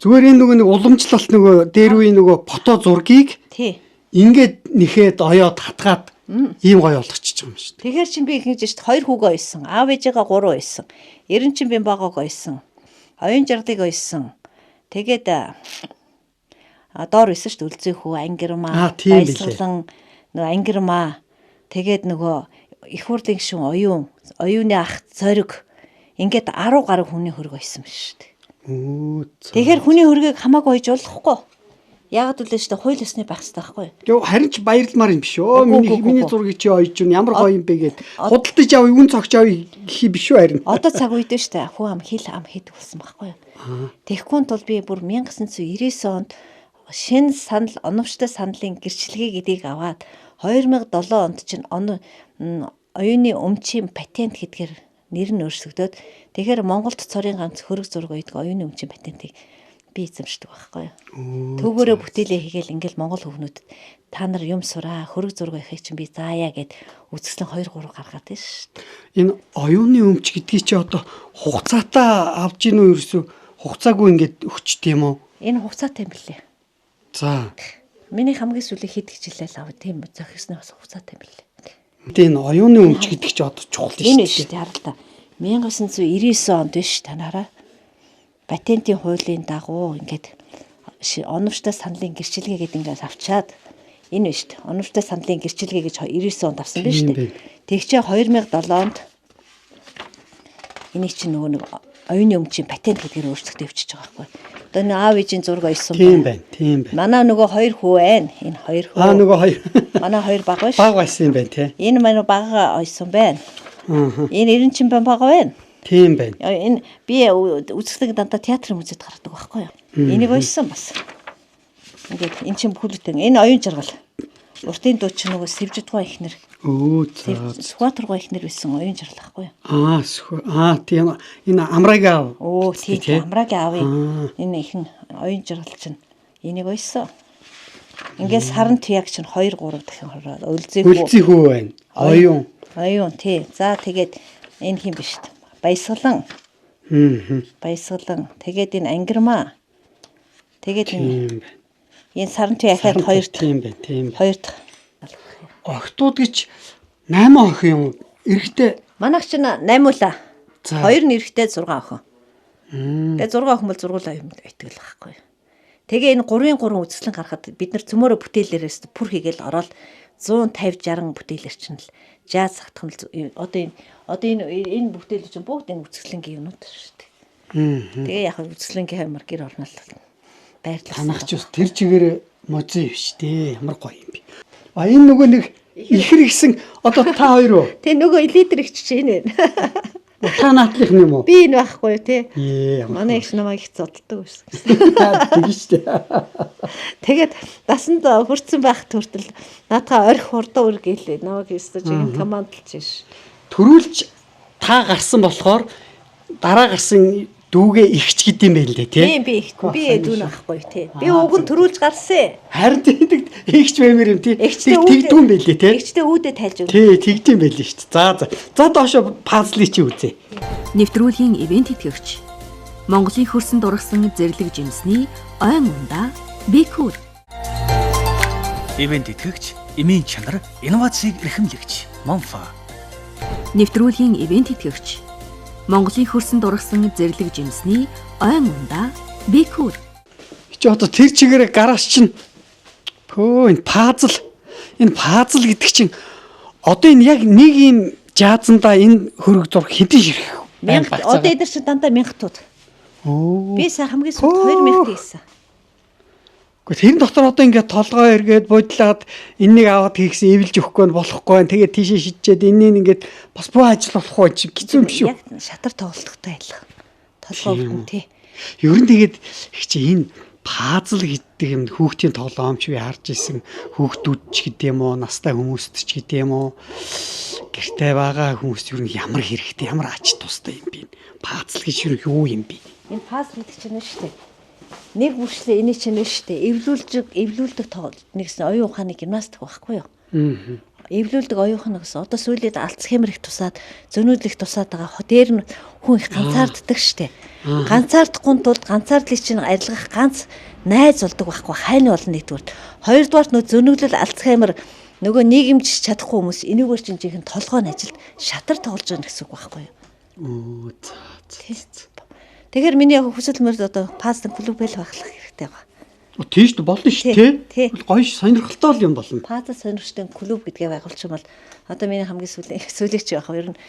Зүгээр энэ нөгөө нэг уламжлалт нөгөө дээр үе нөгөө фото зургийг Тий. ингээд нэхэд оёод хатгаад ийм гоё болгочихж байгаа юм шүү дээ. Тэгэхээр чинь би ингэж шүү дээ 2 хүүгээ ойсон. Аав ээжээгээ 3 ойсон. Эрен чинь би багааг ойсон. Оюун жарлыг ойсон. Тэгээд доор исэн шүү дээ үлзий хүү ангирмаа. Баясгалан нөгөө ангирмаа. Тэгээд нөгөө их хурлын гишүүн оюуны ах зориг. Ингээд 10 гаруй хүний хөрөг ойсон биш шүү дээ. Тэгэхээр хүний хөргийг хамаагүй ойж болохгүй. Яг л үлээж та хууль ёсны байх хэрэгтэй байхгүй юу? Харин ч баярламаар юм биш үү? Миний зургийг чи ойж юу ямар гоё юм бэ гэд худалдаж авъя, үн цогч авъя гэх биш үү харин. Одоо цаг үед шүү дээ. Хүү ам хил ам хийдэг болсон байхгүй юу? Тэгэхгүй тул би бүр 1999 онд шинэ санал оновчтой саналын гэрчлэгээ гэдгийг аваад 2007 онд чинь оюуны өмчийн патент гэдгээр нэр нь өөрсгдөөд тэгэхээр Монголд цорын ганц хөрөг зураг ойдог оюуны өмчийн патентийг би эзэмшдэг байхгүй юу. Төгөөрөө бүтээлээ хийгээл ингээл монгол хөвнүүдэд та нар юм сураа хөрөг зураг байхыг чинь би заая гэд үзэсгэлэн 2 3 гаргаад байна шүү дээ. Энэ оюуны өмч гэдгийг чи одоо хугацаатаа авж ийн үү ерөөсөө хугацаагүй ингээд өчт юм уу? Энэ хугацаатай юм билээ. За. Миний хамгийн сүүлийн хэд хичээлэл аваа тийм зохисны бас хугацаатай юм билээ. Энэ оюуны өмч гэдэг чи одоо чухал Энэ шүү шүү дээ хараа. 1999 онд биш танаараа патентын хуулийн дагуу ингээд оновчтой саналын гэрчилгээ гэдэг ингээд авчаад энэ биш үү? Оновчтой саналын гэрчилгээ гэж 99 онд авсан биш үү? Тэгчээ 2007 онд энийг чинь нөгөө нэг оюуны өмчийн патент гэдгээр өөрчлөлтөд өвчөж байгаа байхгүй. Одоо нэг аав ээжийн зураг ойсон байна. Тийм байна. Манай нөгөө 2 хүү байна. Энэ 2 хүү. Нөгөө 2. Манай 2 баг байна. Баг байсан юм байна тий. Энэ манай бага ойсон байна. Энэ 90 чин бага байна. Тийм байна. Энэ би үзэсгэлэг дандаа театрын музейд гаргадаг байхгүй юу? Энийг ойсон бас. Ингээд эн чин бүхэлдэн энэ оюун жаргал. Уртын дуу чинь нөгөө Сэвжидгоо ихнэр. Сүхбаатаргоо ихнэр байсан оюун жаргал байхгүй юу? Тийм энэ амрааг аав. Тийм амрааг аавын энэ ихэн оюун жаргал чинь энийг ойсон. Ингээд саран туяг чинь 2 3 дахин хороод өлзий хүү байна. Оюун тий. За тэгээд энэ хин биш үү? Баясгалан. Баясгалан. Тэгээд энэ ангирмаа. Тэгээд энэ саран туяхад 2 тийм байна. Тийм. 2 дахь. Охтууд гэж 8 охин юм. Эрэгтэй манайх чинь 8 уулаа. 2 нь эрэгтэй 6 охин. Тэгээд 6 охин бол зургуулаа юм итгэл байхгүй. Тэгээ энэ 3-3 үзэсгэлэн гарахад бид нар цөмөрө бүтээлээрээс пүр хийгээл ороод 150 60 бүтээлэр чинь л жаз сахтхан одоо энэ бүтээл чинь бүгд энэ үзэсгэлэнгийн юмнууд шүү дээ. Тэгээ яг үзэсгэлэнгийн хамар гэр орнол байрлал. Танах ч тэр чигээр музей биш дээ. Ямар гоё юм бэ. Энэ нөгөө нэг ихэр гисэн одоо та хоёр уу? Тэ нөгөө лидер ихч чинь байна. Та наатлих юм уу? Би энэ байхгүй тий. Манай их намайг их зодддаг байсан. Тэгэж штэ. Тэгээд дасанд хурцсан байх төртөл наадхаа орхи хурдаа өр гэлээ. Намайг өстөж юм командалж ш. Төрүүлж та гарсан болохоор дараа гарсан дүүгээ ихч гэдэм байл лээ тий. Тийм би дүүн авахгүй тий. Би уг нь төрүүлж гарсан. Харин тийм ихч баймэр юм тий. Тэгдүүн байлээ тий. Ихчтэй үүдээ тайлж өгнө. Тий, тэгдэм байлээ шүү дээ. За доошо пазлыг чи үзье. Нэвтрүүлгийн ивент итгэгч Монголын хөрсөн дургасан зэрлэг жимсний ойн ундаа Бикүр. Ивент итгэгч эмийн чанар инновацийг эрхэмлэгч Монфа. Нэвтрүүлгийн ивент итгэгч Монголын хөрсөн дургасан зэрлэг жимсний ойн ундаа Бикүр. Чи одоо тэр чигээр гараж чинь энэ пазл гэдэг чинь одоо энэ яг нэг юм жаазандаа энэ хөрөг зураг хэдэн ширхэх вэ? Одоо эдгээр чинь дандаа 1000 тууд. Би сая хамгийн сүүлд 2000 хийсэн. Гэхдээ тэр дотор одоо ингээд толгой эргээд бодлоод энэнийг аваад хийхсэн эвэлж өгөхгүй нь болохгүй. Тэгээд тийшээ шидчихэд энэнийг ингээд бас буу ажил болохгүй чи хэцүү юм шүү. Яг шатар тоглолттой адилхан. Толгой өгөн тий. Ер нь тэгээд их чи энэ пазл гэдэг юм хүүхдийн тоглоомч би харж исэн хүүхдүүд ч гэдэг юм уу настай хүмүүст ч гэдэг юм уу гэртээ байгаа хүмүүст ер нь ямар хэрэгтэй ямар ач тустай юм бэ? Пазл гэж юу юм бэ? Энэ пазл гэдэг чинь шүү дээ. Нэг бүрчлээ эний чинь шүү дээ. Эвлүүлдэг тоглолт нэгсэн оюун ухааны гимнастик байхгүй юу? Эвлүүлдэг оюун ухааны гэсэн одоо сүүлээд Альцгеймер их тусаад зөнөөдлөх тусаад байгаа дээр нь хүн их ганцаарддаг шүү дээ. Ганцаардахгүй тулд ганцаардлыг чинь арилгах ганц найз болдог байхгүй хайны болно нэгдүгээр. Хоёрдугаарт нөө зөнөглөл Альцгеймер нөгөө нийгэмжиж чадахгүй хүмүүс энэгээр чинь жинхэнэ толгойн ажилд шатар тоглож байгаа гэсэн үг байхгүй юу? Тэгэхээр миний яг хүсэл мөрд одоо пастын клуб байл байхлах хэрэгтэй байгаа. Тийш болно шүү тий. Гоё сонирхолтой юм болно. Пазл сонирхолтой клуб гэдгээ байгуулчих юм бол одоо миний хамгийн сүүлэгч байх. Ер нь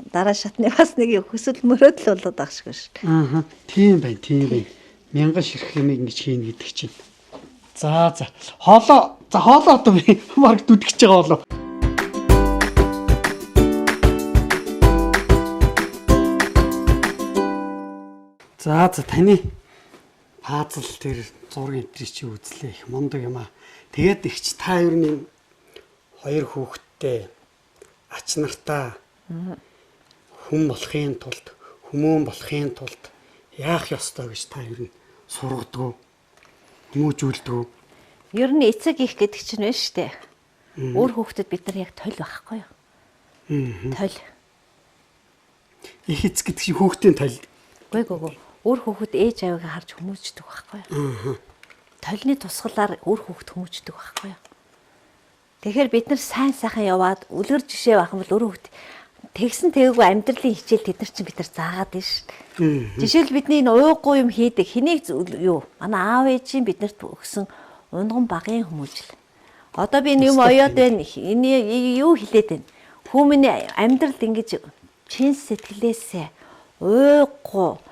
дараа шатны бас нэг хүсэл мөрөөд л болоод байгаа шиг шүү. Тийм байна. 1000 ширхэх юм ингэж хийн гэдэг чинь. За. Хоолоо одоо би марк дүдгэж байгаа болоо. За таны пазл тэр зургийн эвтрийг чи үзлээ их мундаг юм аа. Тэгээд ихч та ер нь 2 хүүхэдтэй ач нартаа хүн болохын тулд хүмүүн болохын тулд яах ёстой гэж та ер нь сургадаг уу? Хүмүүжүүлдэг үү? Ер нь эцэг их гэдэг чинь байна шүү дээ. Өөр хүүхдэд бид нар яг тойл байхгүй юу? Тойл. Их эцэг гэдэг чинь хүүхдийн тойл. Үгүй. Өөр хүүхэд ээж аваагаа харж хүмүүждэг байхгүй юу? Толны тусгалаар өөр хүүхэд хүмүүждэг байхгүй юу? Тэгэхээр бид нар сайн сайхан яваад үлгэр жишээ байх юм бол өөрөө хөвт тэгсэн тэгээгүү амьдралын хичээл тэд нар чинь бид нар заагаад байна шүү дээ. Жишээл бидний энэ ууггүй юм хийдэг хэнийг юу манай аав ээжийн биднэрт өгсөн унган багын хүмүүжил. Одоо би энэ юм оёод байна. Энэ юу хэлээд байна? Хүмүүний амьдрал ингэж чин сэтгэлээсээ ууггүй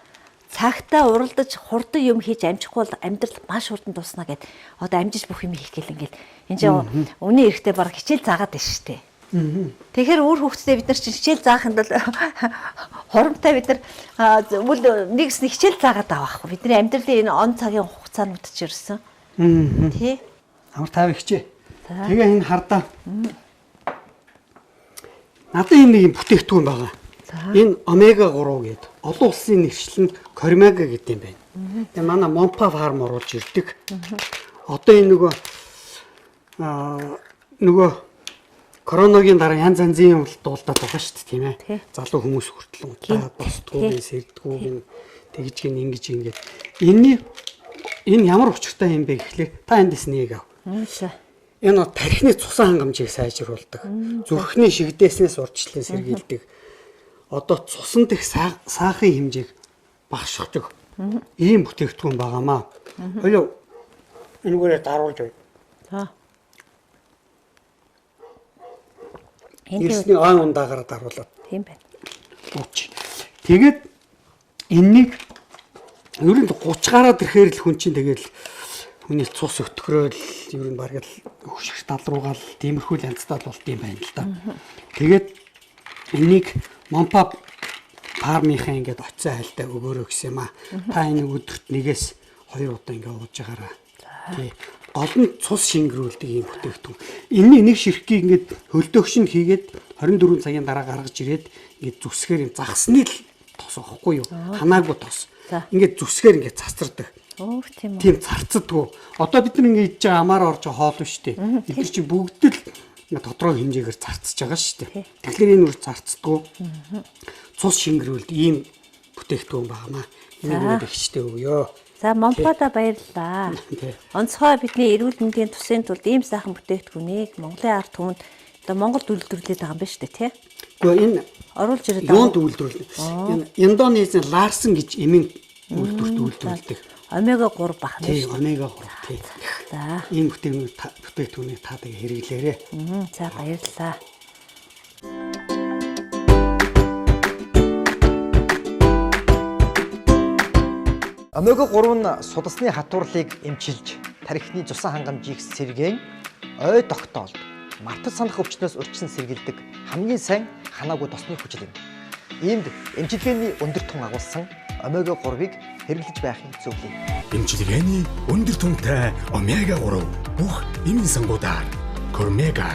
цагтаа уралдаж хурдан юм хийж амжихгүй бол амьдрал маш хурдан дуусна гэд одоо амжиж бүх юм хийх гэл ингээл энэ чинь өний эрэхтэй баг хичээл заагаад байна шүү дээ. Тэгэхээр өөр хүүхдтэй бид нар чинь хичээл заахын тулд хоромтой бид нар нэгс хичээл заагаад авах. Бидний амьдралын энэ он цагийн хугацаанууд ч ирсэн. Тий. Амар тав ихчээ. Тэгээ энэ хардаа. Надад энэ нэг юм бүтээгдэхүүн байгаа. Энэ омега 3 гэдэг олон улсын нэршлэн Кормега гэдэг юм байна. Тэгээ манай Монпа фарм оруулж ирдэг. Одоо энэ нөгөө короногийн дараа янз янзын юм дуулдаад байгаа шүү дээ, тийм ээ. Залуу хүмүүс хүртэл удаа босдгоо, сэрдгүү тэгж гин ингэж ингээд. Энэ ямар учиртай юм бэ гэхлээр та эндээс нэг ав. Энэ тархины цусан хангамжийг сайжруулдаг. Зүрхний шигдээснээс урьдчилан сэргийлдэг. Одоо цусан дэх саахын хэмжээг багасгадаг. Ийм бүтээгдэхүүн байгаамаа. Хоёул энэгээр даруулж байна. За. Эрсний ой ундаагаар даруулаад. Тийм байна. Тэгээд энэнийг ер нь 30 гараад ирэхээр л хүн чинь тэгэл хүний цус өтгөрөөл ер нь бараг л хөшгөх тал руугаа л тиймэрхүү янзтай болт юм байна л да. Тэгээд энийг Монпа фармынхаа ингээд оцсон хайлтаа өгөөрэй гэсэн юм аа. Та энэ өдөрт нэгээс 2 удаа ингээд ууж байгаарай. Тий. Гол нь цус шингэрүүлдэг юм бүтээгдэхүүн. Энэний нэг ширхгийг ингээд хөлдөөгшөнд хийгээд 24 цагийн дараа гаргаж ирээд ингээд зүсгээр юм загсны л тос واخгүй юу? Хамаагүй тос. Ингээд зүсгээр ингээд цацардаг. Өөх тийм үү. Тийм царцдаггүй. Одоо бид нар ингээд идэж байгаа амаар орж байгаа хоол шүү дээ. Эдгээр чи бүгд л тодорхой хэмжээгээр зарцж байгаа шүү дээ. Тэгэхээр энэ үр зарцдаггүй. Цус шингэрүүлд ийм бүтээгдэхүүн байгаамаа. Энийг ихчтэй өгөө. За Монпада баярлалаа. Онцгой бидний эрүүл мэндийн тусын тулд ийм сайхан бүтээгдэхүүнийг Монголын ард түмэнд одоо Монгол үйлдвэрлээд байгаа юм байна шүү дээ, тий? Гэхдээ энэ оруулж ирээд байгаа. Юунд үйлдвэрлэв? Энэ Индонезийн Ларсан гэж эмийн үйлдвэрлэдэг. Омега 3 бах нь. Тий, омега 3 тий. За. Энэ бүтээгдэхүүнийг та тэгээ хэрэглээрэй. За баярлалаа. Омега 3 нь судасны хатуурлыг эмчилж, тархины цусан хангамжийг сэргээн, ой тогтоолд, мартаж санах өвчнөөс урьдчилан сэргийлдэг хамгийн сайн ханаагүй тосны хүчил юм. Иймд эмчилгээний өндөр тун агуулсан омега 3-ыг хэрэглэж байхын зөвлөе. Эмчилгээний өндөр түнтэй омега 3 бүх эмийн сангуудаар Кормега.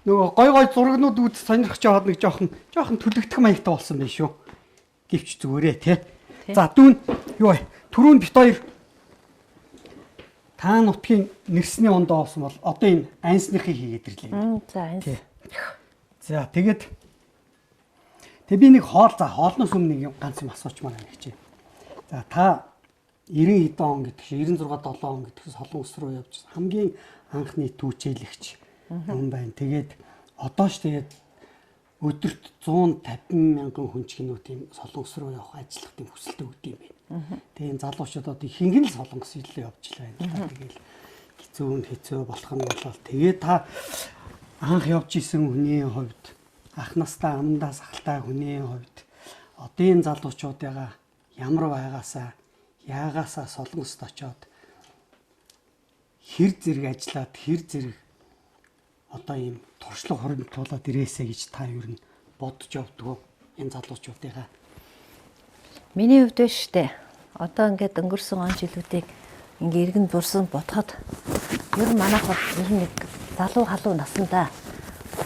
Нөгөө гой зурагнууд үз сонирхож яваад нэг жоохон төлөгдөх маягтай болсон байх шүү. Гэвч зүгээрээ тий. За дүүн юу вэ? Түрүүн бит хоёр та нутгийн нэрсний ондоо олсон бол одоо энэ айнсныхыг хийгээд ирлээ. За айнс. За тэгээд би нэг хоолноос өмнө нэг ганц юм асуучмаар байна гэж. За та 90 хэдэн он гэдэг шиг 96 7 он гэдгээс холон ус руу явж хамгийн анхны түүчээлэгч юм байна. Тэгээд одоо ч тэгээд өдөрт 150 мянган хүн ч гинөө тийм солонгос руу явах ажиллах тийм хүсэлтэй өгд юм байна. Тэгээд энэ залуучууд одоо ихэнх нь л солонгос хэлээ явж байна. Тэгэл хэцүү болох нь болол. Тэгээд та анх явж исэн хүний хувьд анхнаастай амандаа сахалтай хүний хувьд одоо энэ залуучуудаа ямар байгаасаа яагаасаа солонгост очоод хэр зэрэг ажиллаад хэр зэрэг одоо ийм туршлага хуримтлуулаад ирээсэ гэж та юу н бодож явдгоо энэ залуучуудаа. Миний хувьд биш үү? Одоо ингээд өнгөрсөн он жилүүдийг ингээ иргэн дурсан бодоход ер нь манайх ер нь нэг залуу халуун насандаа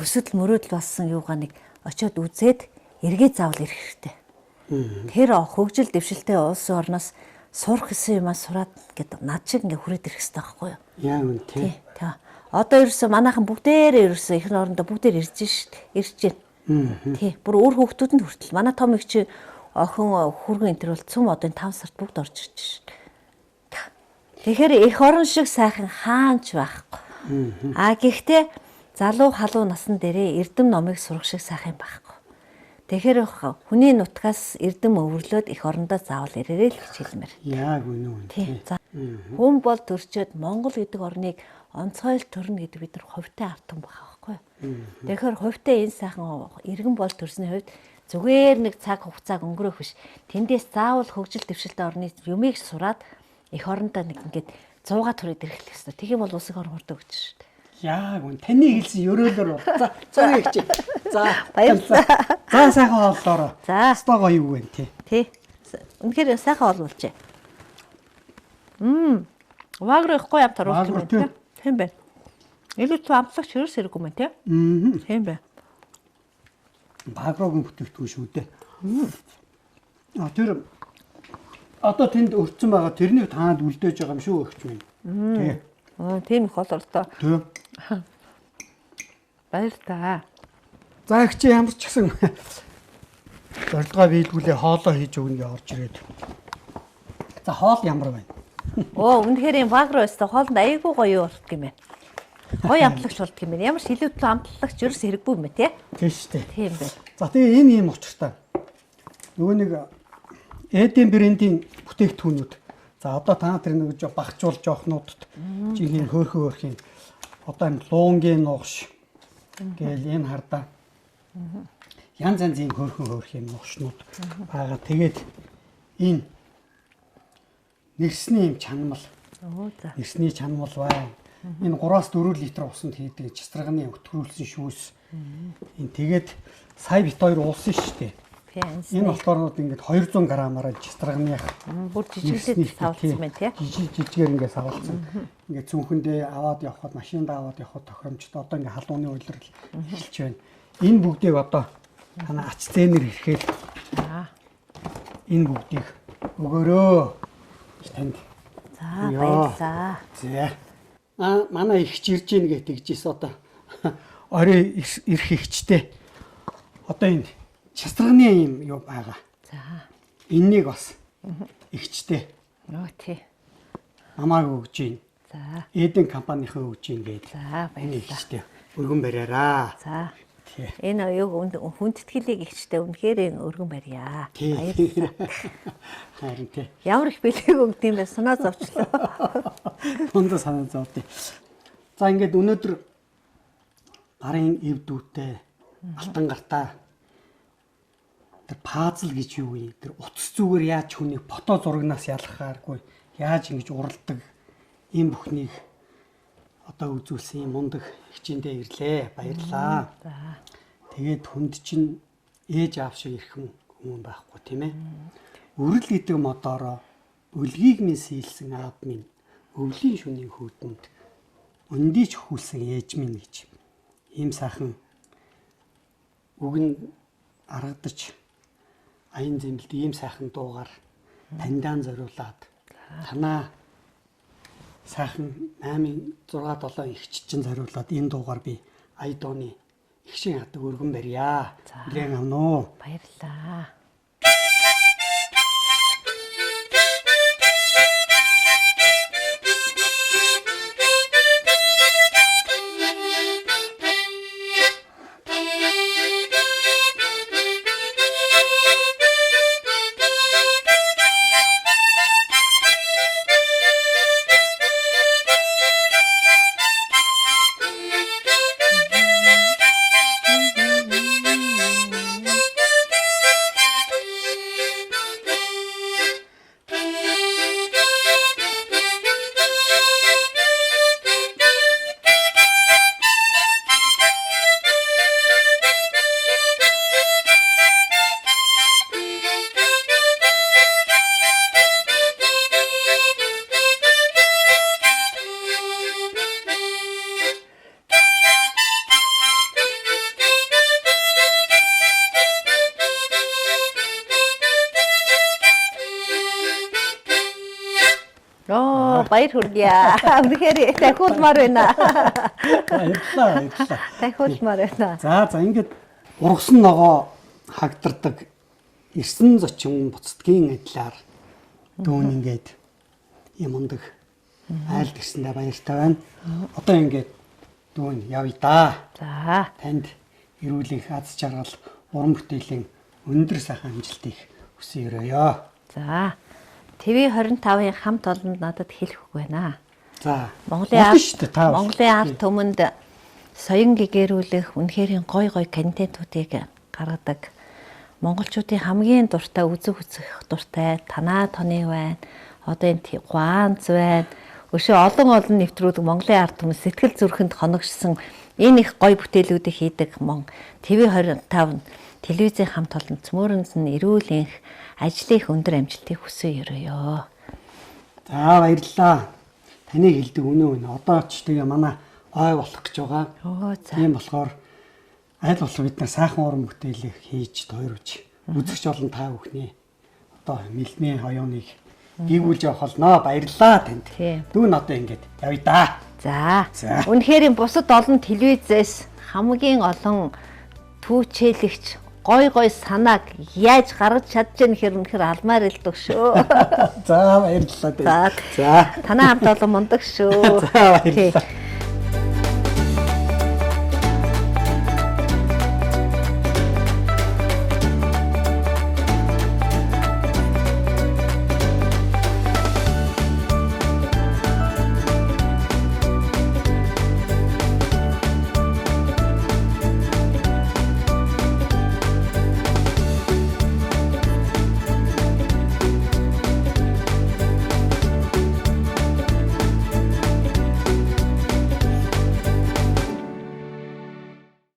өсөдл мөрөөдөл болсон юугаа нэг очиод үзээд эргээ заавал ирэх хэрэгтэй. Тэр хөгжил дэвшилтэй улс орноос сурах гэсэн юмаа сураад ингээд над шиг ингээ хүрээд ирэх хэрэгтэй байхгүй юу? Яа үн тий. Одоо ерөөсөө манайхан бүгдээрээ ерөөсөө их орондоо бүгдээр ирж байна. Тий. Бүр өөр хүүхдүүдэнд хүртэл манай том их чи охин хүргэн энэ төр бол цөм одоо 5 сард бүгд орж ирж шээ. Тэгэхээр эх орон шиг сайхан хаанч байхгүй. Гэхдээ залуу халуун насан дээрээ эрдэм номыг сурах шиг сайхан байхгүй. Тэгэхээр хүний нутгаас эрдэм өвөрлөөд эх орондоо заавал ирээрэй л гэж хэлмээр. Яг үнэн үү. Тийм. Хүн бол төрчөөд Монгол гэдэг орныг онцгойл төрнө гэдэг бид нар хувьтай автан байгаа байхгүй. Тэгэхээр хувьтай энэ сайхан иргэн бол төрсний хувьд зүгээр нэг цаг хугацааг өнгөрөөх биш. Тэндээс заавал хөгжил дэвшилтэй орны юмыг сураад эх орондоо нэг ингээд 100 төрөд ирэх хэрэгтэй. Тэгэх юм бол улсын орн хурд өгч шүү дээ. Яг үн таны хэлсэн өрөөлөөр бол. За их чи. За баярлалаа. За сайхан хооллоороо. За. Стоо гоё юу вэ тий. Үнэхээр сайхан хооллуулжээ. Вагро ихгүй амт оруулах юм байна. Тийм байна. Илүү ч амтлагч хөрс хэрэггүй мэн тий. Тийм байна. Багрогийн бүтээгдэхүүн шүү дээ. Тэр одоо тэнд өрцөн байгаа тэрнийг таанд үлдээж байгаа юм шүү өгч байна. Тий. Тийм их бололтой. Тий. Баярлалаа. За их чи ямар ч гэсэн зорилгоо биелгүүлээ хоолоо хийж өгнө гэж орж ирээд. За хоол ямар байна? Үнэхээр энэ вагро өстө хоолнд аяйгүй гоё болт юм байна. Гоё амтлагч болт юм байна. Ямар ч илүүтлэн амтлагч ерөөс хэрэггүй юм тий. Тийм шүү дээ. Тийм байна. За тэгээ энэ юм учиртай. Нөгөө нэг Эден брендийн бүтээгдэхүүнүүд. За одоо та нар нэг багчуул жоохнуудад жинхэнэ хөөрхөн одоо энэ луунгийн нугш гээл энэ хардаа янз янзын хөөрхөн нугшнууд байгаа. Тэгээд энэ нэрсний юм чанамал. Нэрсний чанамал байна. Энэ 3-4 литр усанд хийдэг частрагны өтгөрүүлсэн шүүс. Энэ тэгээд сая бит хоёр уусан шүү дээ. Энэ болохоор ингээд 200 грамаараа частрагных бүр жижиглээд савлцсан байна тий. Жижиггээр ингээд савлцсан. Ингээд цүнхэндээ аваад явхад машинд аваад явхад тохиромжтой одоо ингээд халууны уйлрал эхэлж байна. Энэ бүгдийг одоо танаа ач зээнэр ирэхээр энэ бүгдийг өгөөрөө танд. За баярлалаа. За. Манай ихч ирж ийн гэжсэн одоо орой ирэх ихчтэй. Одоо энэ частрагны юм юу байгаа. За. Эннийг бас ихчтэй. Тий. Намааг өгж ийн. За. Эден компанийнхаа өгж ийн гээд. За баярлалаа. Ихчтэй. Өргөн бариараа. За. Энэ оюуг хүндэтгэлийг ихчтэй үнэхээр өргөн барья. Баярлалаа. Харин тий. Ямар их бэлэг өгд юм бэ? Санаа зовчлоо. Хондоо санаа зовдیں۔ За ингээд өнөөдөр гарын эв дүүтэй алтан гартаа тэр пазл гэж юу вэ? Тэр утас зүгээр яаж хүнийг фото зурагнаас ялгахааргүй яаж ингэж уралдаг ийм бүхнийг одоо үзүүлсэн юм мундаг хичээндээ ирлээ. Баярлалаа. Тэгээд хүнд чинь ээж аав шиг ирхэн хүн байхгүй тийм ээ. Өрөл гэдэг модороо өлгийг минь сийлсэн аав минь өвлийн шөнийн хүйтэнд өндийч хүлсэн ээж минь гэж ийм сайхан үгэн аргадаж аян зэмлэлд ийм сайхан дуугаар таньдаан зориулаад танаа сайхан 8-6-7 ихч чинь зориулаад энэ дуугаар би ая дууны их шиг хатаг өргөн барья. Хүлээн авна уу? Баярлалаа. Баяр хүргье. Үнэхээр дахиулмаар байна. Баярлалаа. Дахиулмаар байна. За ингээд ургасан ногоо хагдардаг эрсэн зочин буцдгийн адилаар дүүн ингээд юм ундаг айлд ирсэндээ баяртай байна. Одоо ингээд дүүн явъя да. За. Танд эрүүлэнх аз жаргал уран бүтээлийн өндөр сайхан амжилтыг хүсье өрөөё. За. TV25-ын хамт олонд надад хэлэх үг байна. За. Монголын ард түмэнд соён гэгэрүүлэх үнэхээр гой контентуудыг гаргадаг. Монголчуудын хамгийн дуртай үзэх дуртай танаа тоны байна. Одоо энэ Ганц байна. Өшөө олон нэвтрүүлэг Монголын ард түмэн сэтгэл зүрхэнд хоногшсон энэ их гой бүтээлүүдийг хийдэг TV25 телевизийн хамт олон цөмөрөнс нь эрүүл энх ажлын өндөр амжилтыг хүсье өрөөё. За баярлалаа. Таныг хэлдэг үнэн. Одоо ч тэгээ манай ой болох гэж байгаа. Тийм болохоор аль болох бид нар сайхан уран бүтээлийг хийж тойрвж үзэгч олон та бүхний одоо мэлмийн оюуныг гүйгүүлж явах болно. Баярлалаа танд. Дүүн одоо ингээд явъя да. За. Үнэхээр бусад олон телевизээс хамгийн олон түүчээлэгч гой санааг яаж гаргаж чадчихна гэхээр үнэхээр алмаар илдэг шүү. За баярлалаа. За. Танаа хамт олон мундаг шүү. За баярлалаа.